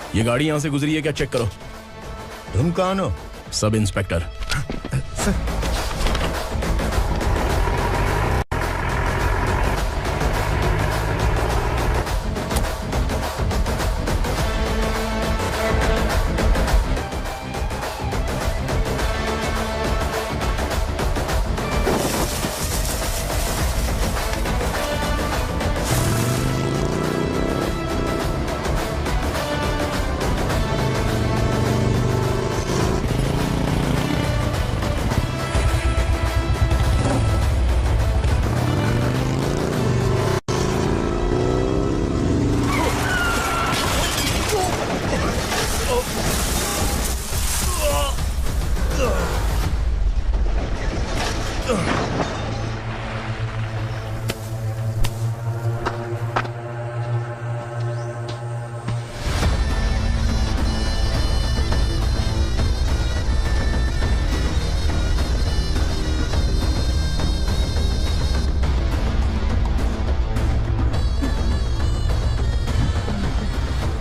[SPEAKER 3] ये गाड़ी यहां से गुजरी है क्या, चेक करो।
[SPEAKER 6] तुम कौन हो?
[SPEAKER 3] Sub inspector.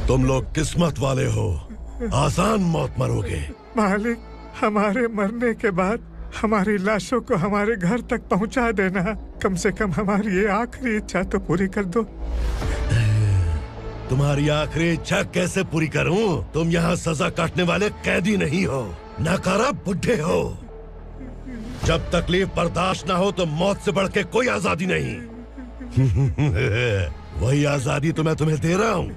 [SPEAKER 1] तुम लोग किस्मत वाले हो, आसान मौत मरोगे।
[SPEAKER 21] मालिक, हमारे मरने के बाद हमारी लाशों को हमारे घर तक पहुंचा देना। कम से कम हमारी ये आखिरी इच्छा तो पूरी कर दो।
[SPEAKER 1] तुम्हारी आखिरी इच्छा कैसे पूरी करूं? तुम यहाँ सजा काटने वाले कैदी नहीं हो, नकारा बुढ़े हो। जब तकलीफ बर्दाश्त ना हो तो मौत से बढ़ के कोई आजादी नहीं। वही आजादी तो मैं तुम्हें दे रहा हूँ।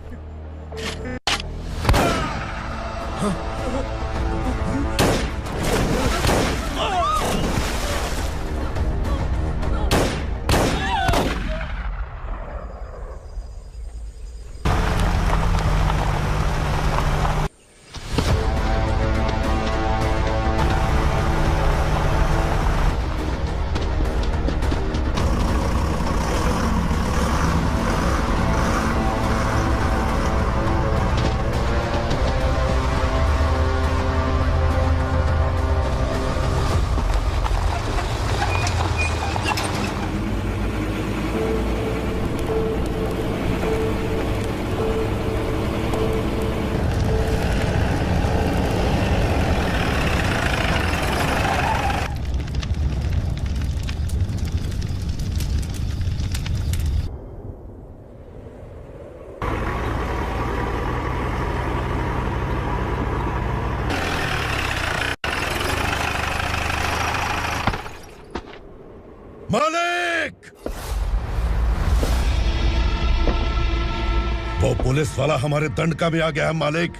[SPEAKER 1] पुलिस वाला हमारे दंडका में आ गया है मालिक।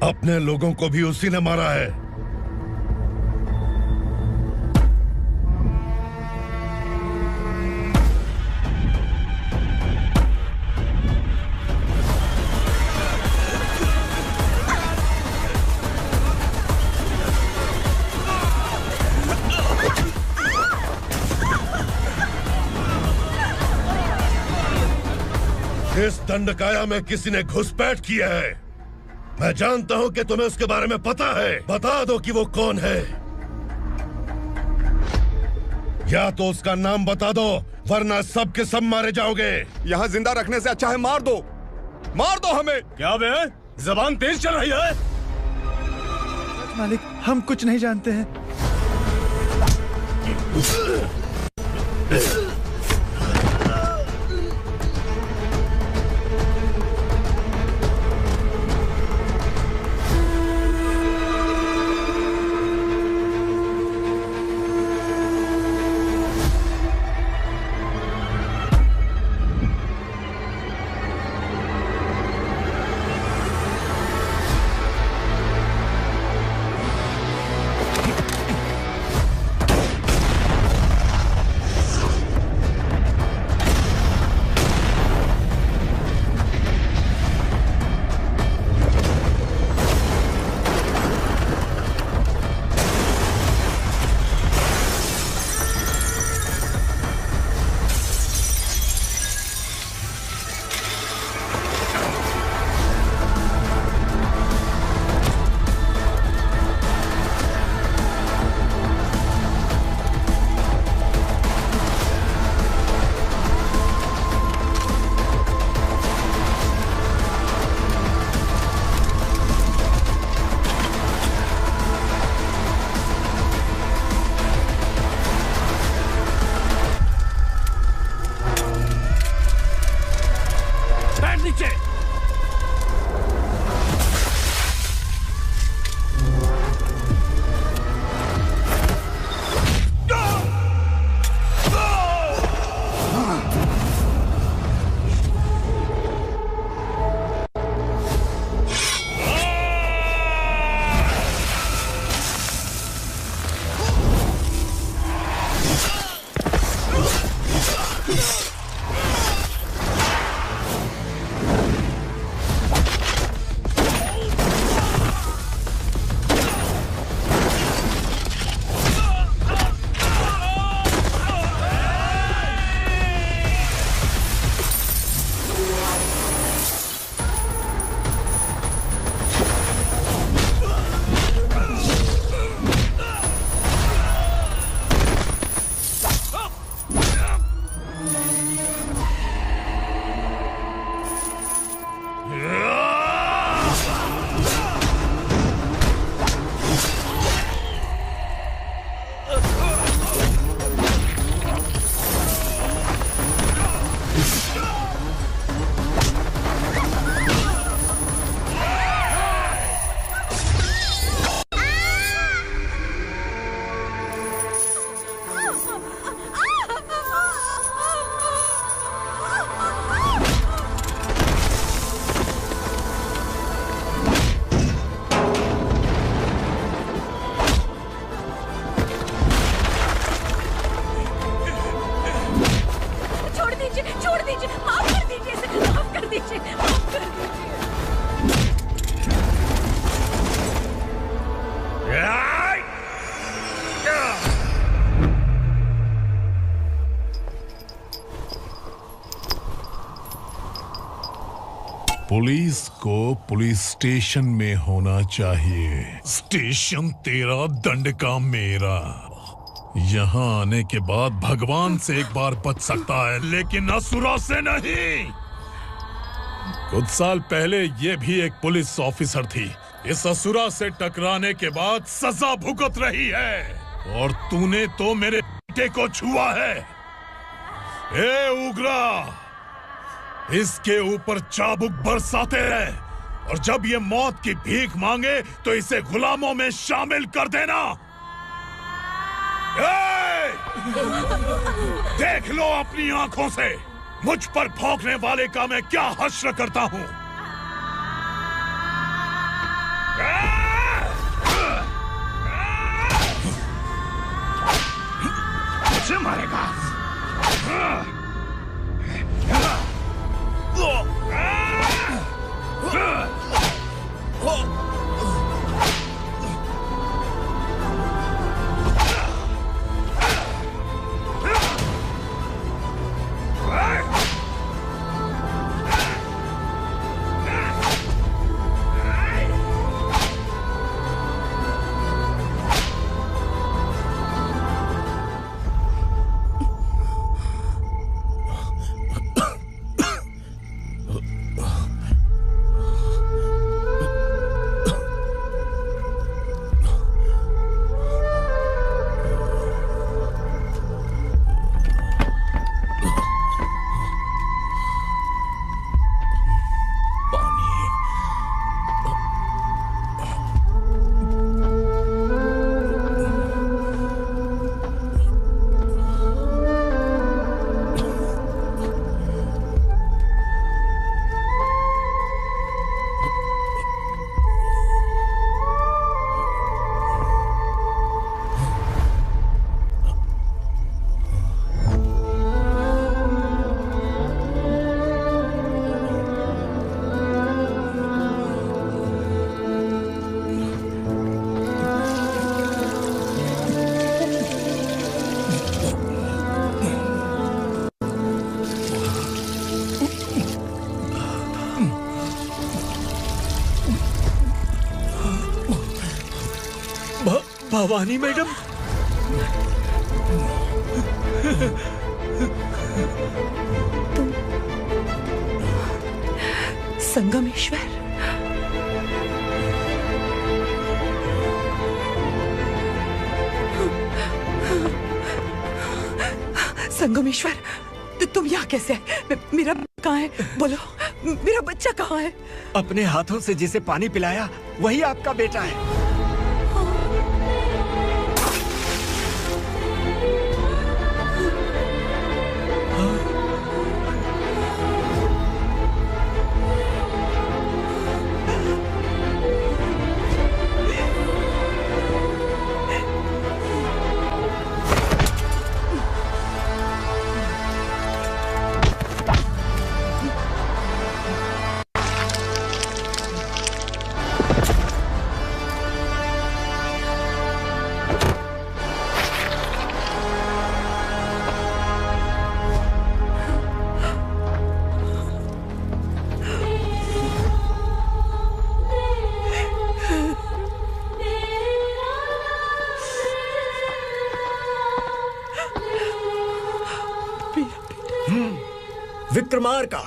[SPEAKER 1] अपने लोगों को भी उसी ने मारा है। इस दंडकाया में किसी ने घुसपैठ किया है। मैं जानता हूं कि तुम्हें उसके बारे में पता है। बता दो कि वो कौन है, या तो उसका नाम बता दो, वरना सब के सब मारे जाओगे।
[SPEAKER 2] यहाँ जिंदा रखने से अच्छा है मार दो हमें।
[SPEAKER 11] क्या बे, जबान तेज चल रही है?
[SPEAKER 21] मालिक, हम कुछ नहीं जानते हैं।
[SPEAKER 20] पुलिस को पुलिस स्टेशन में होना चाहिए। स्टेशन तेरा, दंड का मेरा। यहाँ आने के बाद भगवान से एक बार बच सकता है, लेकिन असुरा से नहीं। कुछ साल पहले ये भी एक पुलिस ऑफिसर थी। इस असुरा से टकराने के बाद सजा भुगत रही है, और तूने तो मेरे बेटे को छुआ है। ए उग्रा, इसके ऊपर चाबुक बरसाते रहे, और जब ये मौत की भीख मांगे तो इसे गुलामों में शामिल कर देना। देख लो अपनी आंखों से मुझ पर भौंकने वाले का मैं क्या हश्र करता हूँ।
[SPEAKER 9] भवानी मैडम,
[SPEAKER 14] संगमेश्वर, संगमेश्वर, तुम यहाँ कैसे आए? मेरा कहाँ है? बोलो, मेरा बच्चा कहाँ है?
[SPEAKER 9] अपने हाथों से जिसे पानी पिलाया वही आपका बेटा है। Vikramarka,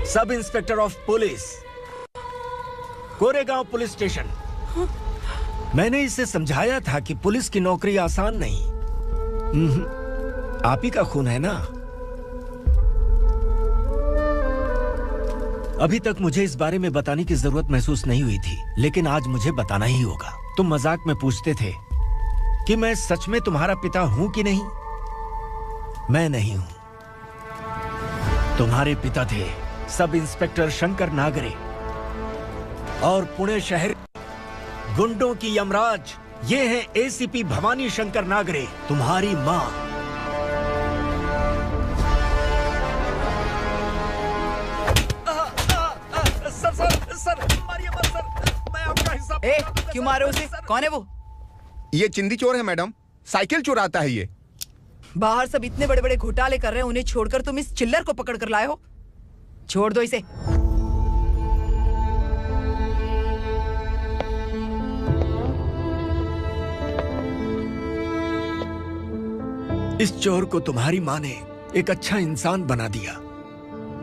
[SPEAKER 9] sub inspector of police, Koregaon police station. मैंने इसे समझाया था कि पुलिस की नौकरी आसान नहीं। आप ही का खून है ना? अभी तक मुझे इस बारे में बताने की जरूरत महसूस नहीं हुई थी, लेकिन आज मुझे बताना ही होगा। तुम मजाक में पूछते थे कि मैं सच में तुम्हारा पिता हूं कि नहीं। मैं नहीं हूं। तुम्हारे पिता थे सब इंस्पेक्टर शंकर नागरे, और पुणे शहर गुंडों की यमराज ये है एसीपी भवानी शंकर नागरे, तुम्हारी मां। सर, मारिए मत सर, मैं आपका हिस्सा।
[SPEAKER 14] क्यों मारे उसे? कौन है वो?
[SPEAKER 2] ये चिंदी चोर है मैडम, साइकिल चुराता है ये।
[SPEAKER 14] बाहर सब इतने बड़े बड़े घोटाले कर रहे हैं, उन्हें छोड़कर तुम इस चिल्लर को पकड़ कर लाए हो। छोड़ दो इसे।
[SPEAKER 9] इस चोर को तुम्हारी मां ने एक अच्छा इंसान बना दिया।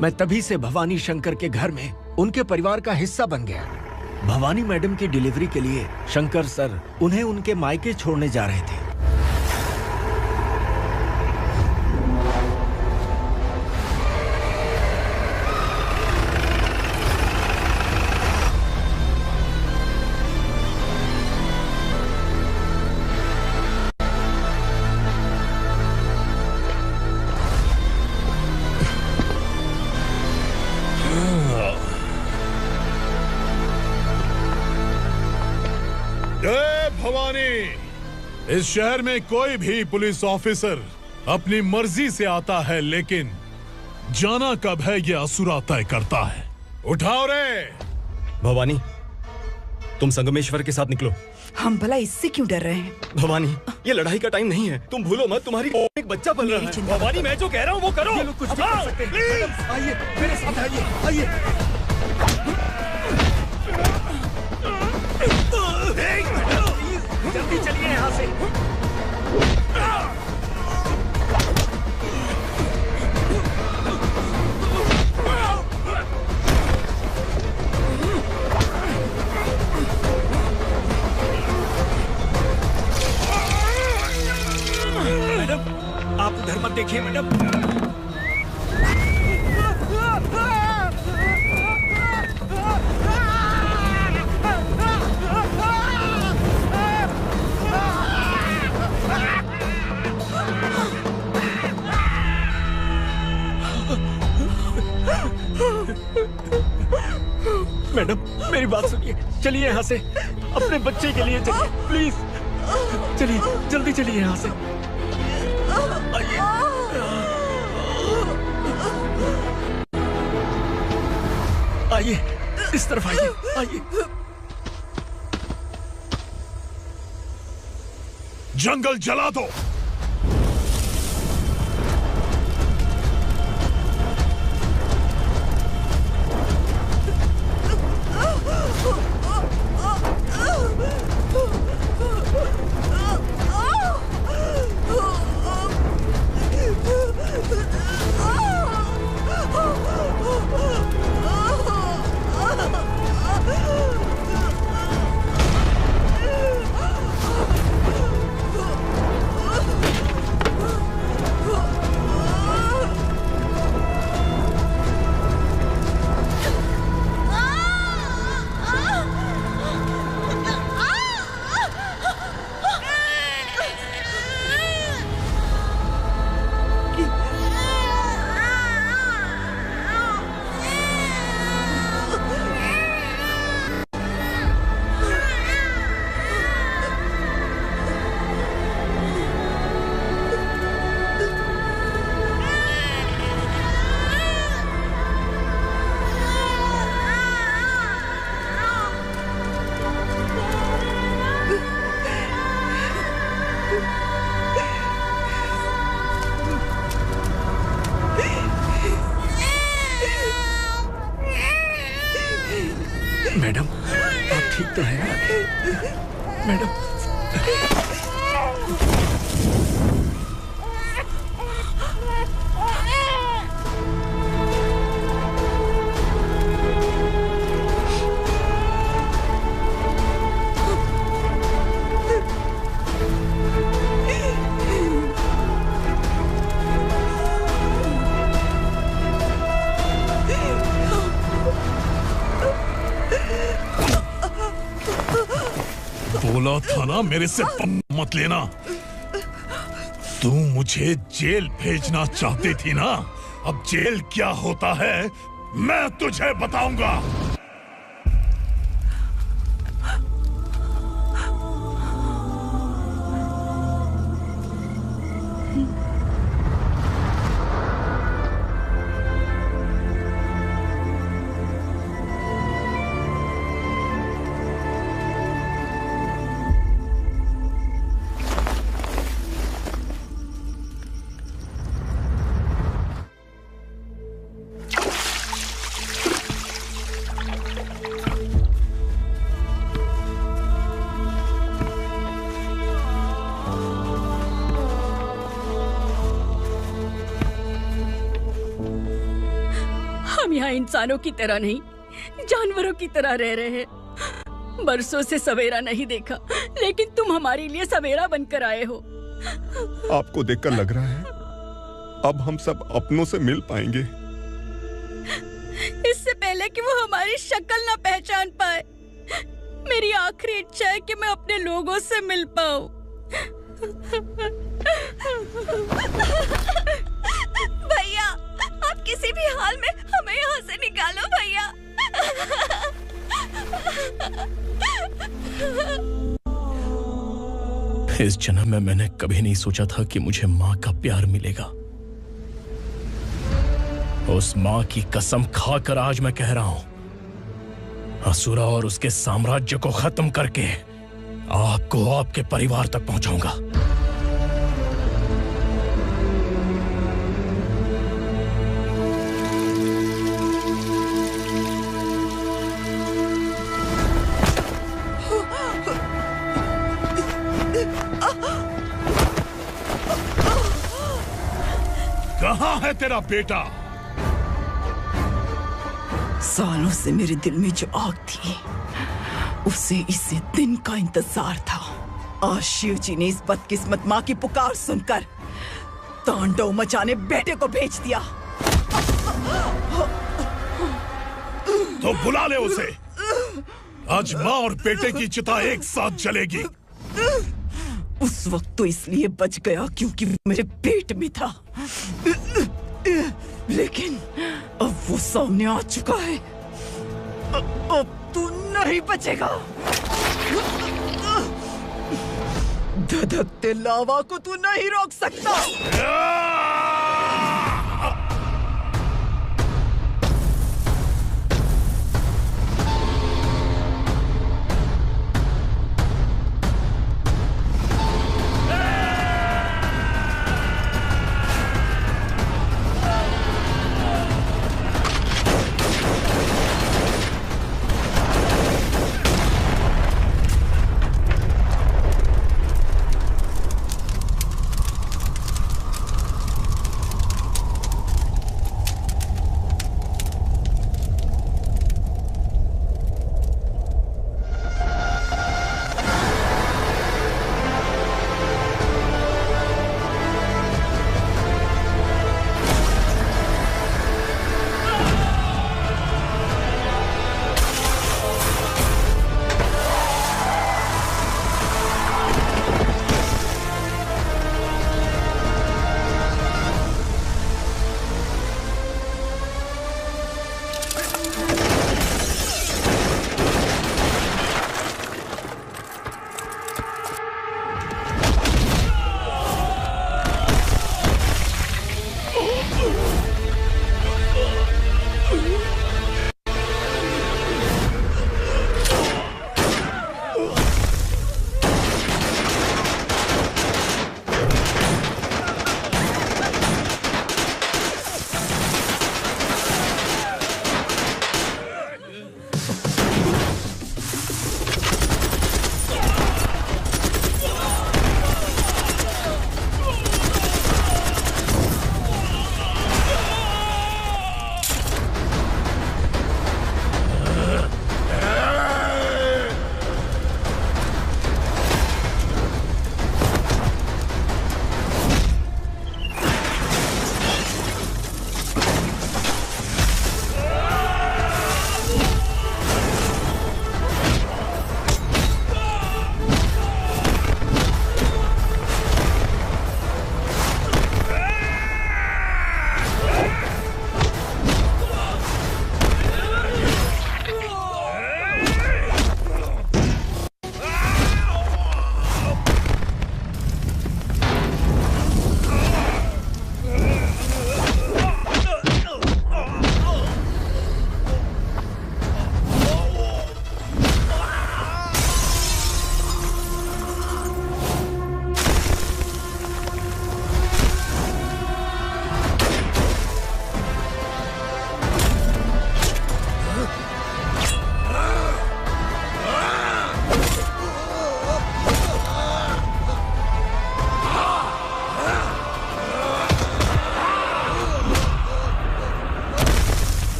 [SPEAKER 9] मैं तभी से भवानी शंकर के घर में उनके परिवार का हिस्सा बन गया। भवानी मैडम की डिलीवरी के लिए शंकर सर उन्हें उनके मायके छोड़ने जा रहे थे।
[SPEAKER 20] इस शहर में कोई भी पुलिस ऑफिसर अपनी मर्जी से आता है, लेकिन जाना कब है ये असुरा तय करता है। उठाओ रे,
[SPEAKER 5] भवानी, तुम संगमेश्वर के साथ निकलो।
[SPEAKER 14] हम भला इससे क्यों डर रहे हैं?
[SPEAKER 5] भवानी, ये लड़ाई का टाइम नहीं है। तुम भूलो मत, तुम्हारी एक बच्चा पल रहा है। भवानी, मैं जो कह रहा हूँ वो करो।
[SPEAKER 21] ये लोग कुछ भी कर सकते हैं। आइए मेरे साथ आइए, आइए।
[SPEAKER 9] जल्दी चलिए यहाँ से। मैडम, आप उधर मत देखिए मैडम। मैडम, मेरी बात सुनिए, चलिए यहाँ से। अपने बच्चे के लिए चलिए, प्लीज चलिए, जल्दी चलिए यहाँ से। आइए। आइए, इस तरफ आइए, आइए।
[SPEAKER 20] जंगल जला दो।
[SPEAKER 9] मैडम, आप ठीक तो हैं? मैडम,
[SPEAKER 20] बोला था ना मेरे से मत लेना। तू मुझे जेल भेजना चाहती थी ना, अब जेल क्या होता है मैं तुझे बताऊंगा।
[SPEAKER 12] हम यहाँ इंसानों की तरह नहीं, जानवरों की तरह रह रहे हैं। बरसों से सवेरा नहीं देखा, लेकिन तुम हमारे लिए सवेरा बनकर आए हो।
[SPEAKER 2] आपको देखकर लग रहा है अब हम सब अपनों से मिल पाएंगे।
[SPEAKER 12] इससे पहले कि वो हमारी शक्ल ना पहचान पाए, मेरी आखिरी इच्छा है कि मैं अपने लोगों से मिल पाऊं। भैया, आप किसी भी हाल में हमें यहाँ से निकालो भैया।
[SPEAKER 3] इस जन्म में मैंने कभी नहीं सोचा था कि मुझे माँ का प्यार मिलेगा। उस माँ की कसम खाकर आज मैं कह रहा हूं, असुरा और उसके साम्राज्य को खत्म करके आपको आपके परिवार तक पहुंचाऊंगा।
[SPEAKER 20] कहाँ है तेरा बेटा?
[SPEAKER 14] सालों से मेरे दिल में जो आग थी, उसे इसी दिन का इंतजार था। आज शिव जी ने इस बदकिस्मत माँ की पुकार सुनकर तांडव मचाने बेटे को भेज दिया।
[SPEAKER 20] तो बुला ले उसे। आज माँ और बेटे की चिता एक साथ जलेगी।
[SPEAKER 14] उस वक्त तो इसलिए बच गया क्योंकि वो मेरे पेट में था, लेकिन अब वो सामने आ चुका है। अब तू नहीं बचेगा। धधकते लावा को तू नहीं रोक सकता।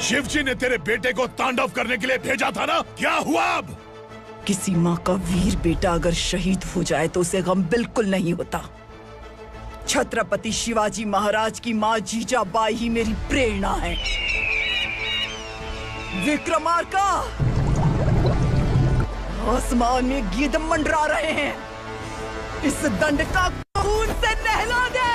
[SPEAKER 20] शिवजी ने तेरे बेटे को तांडव करने के लिए भेजा था ना, क्या हुआ अब?
[SPEAKER 14] किसी माँ का वीर बेटा अगर शहीद हो जाए तो उसे गम बिल्कुल नहीं होता। छत्रपति शिवाजी महाराज की माँ जीजाबाई ही मेरी प्रेरणा है। विक्रमार्का, आसमान में गिद्ध मंडरा रहे हैं, इस दंड का खून से नहला दे।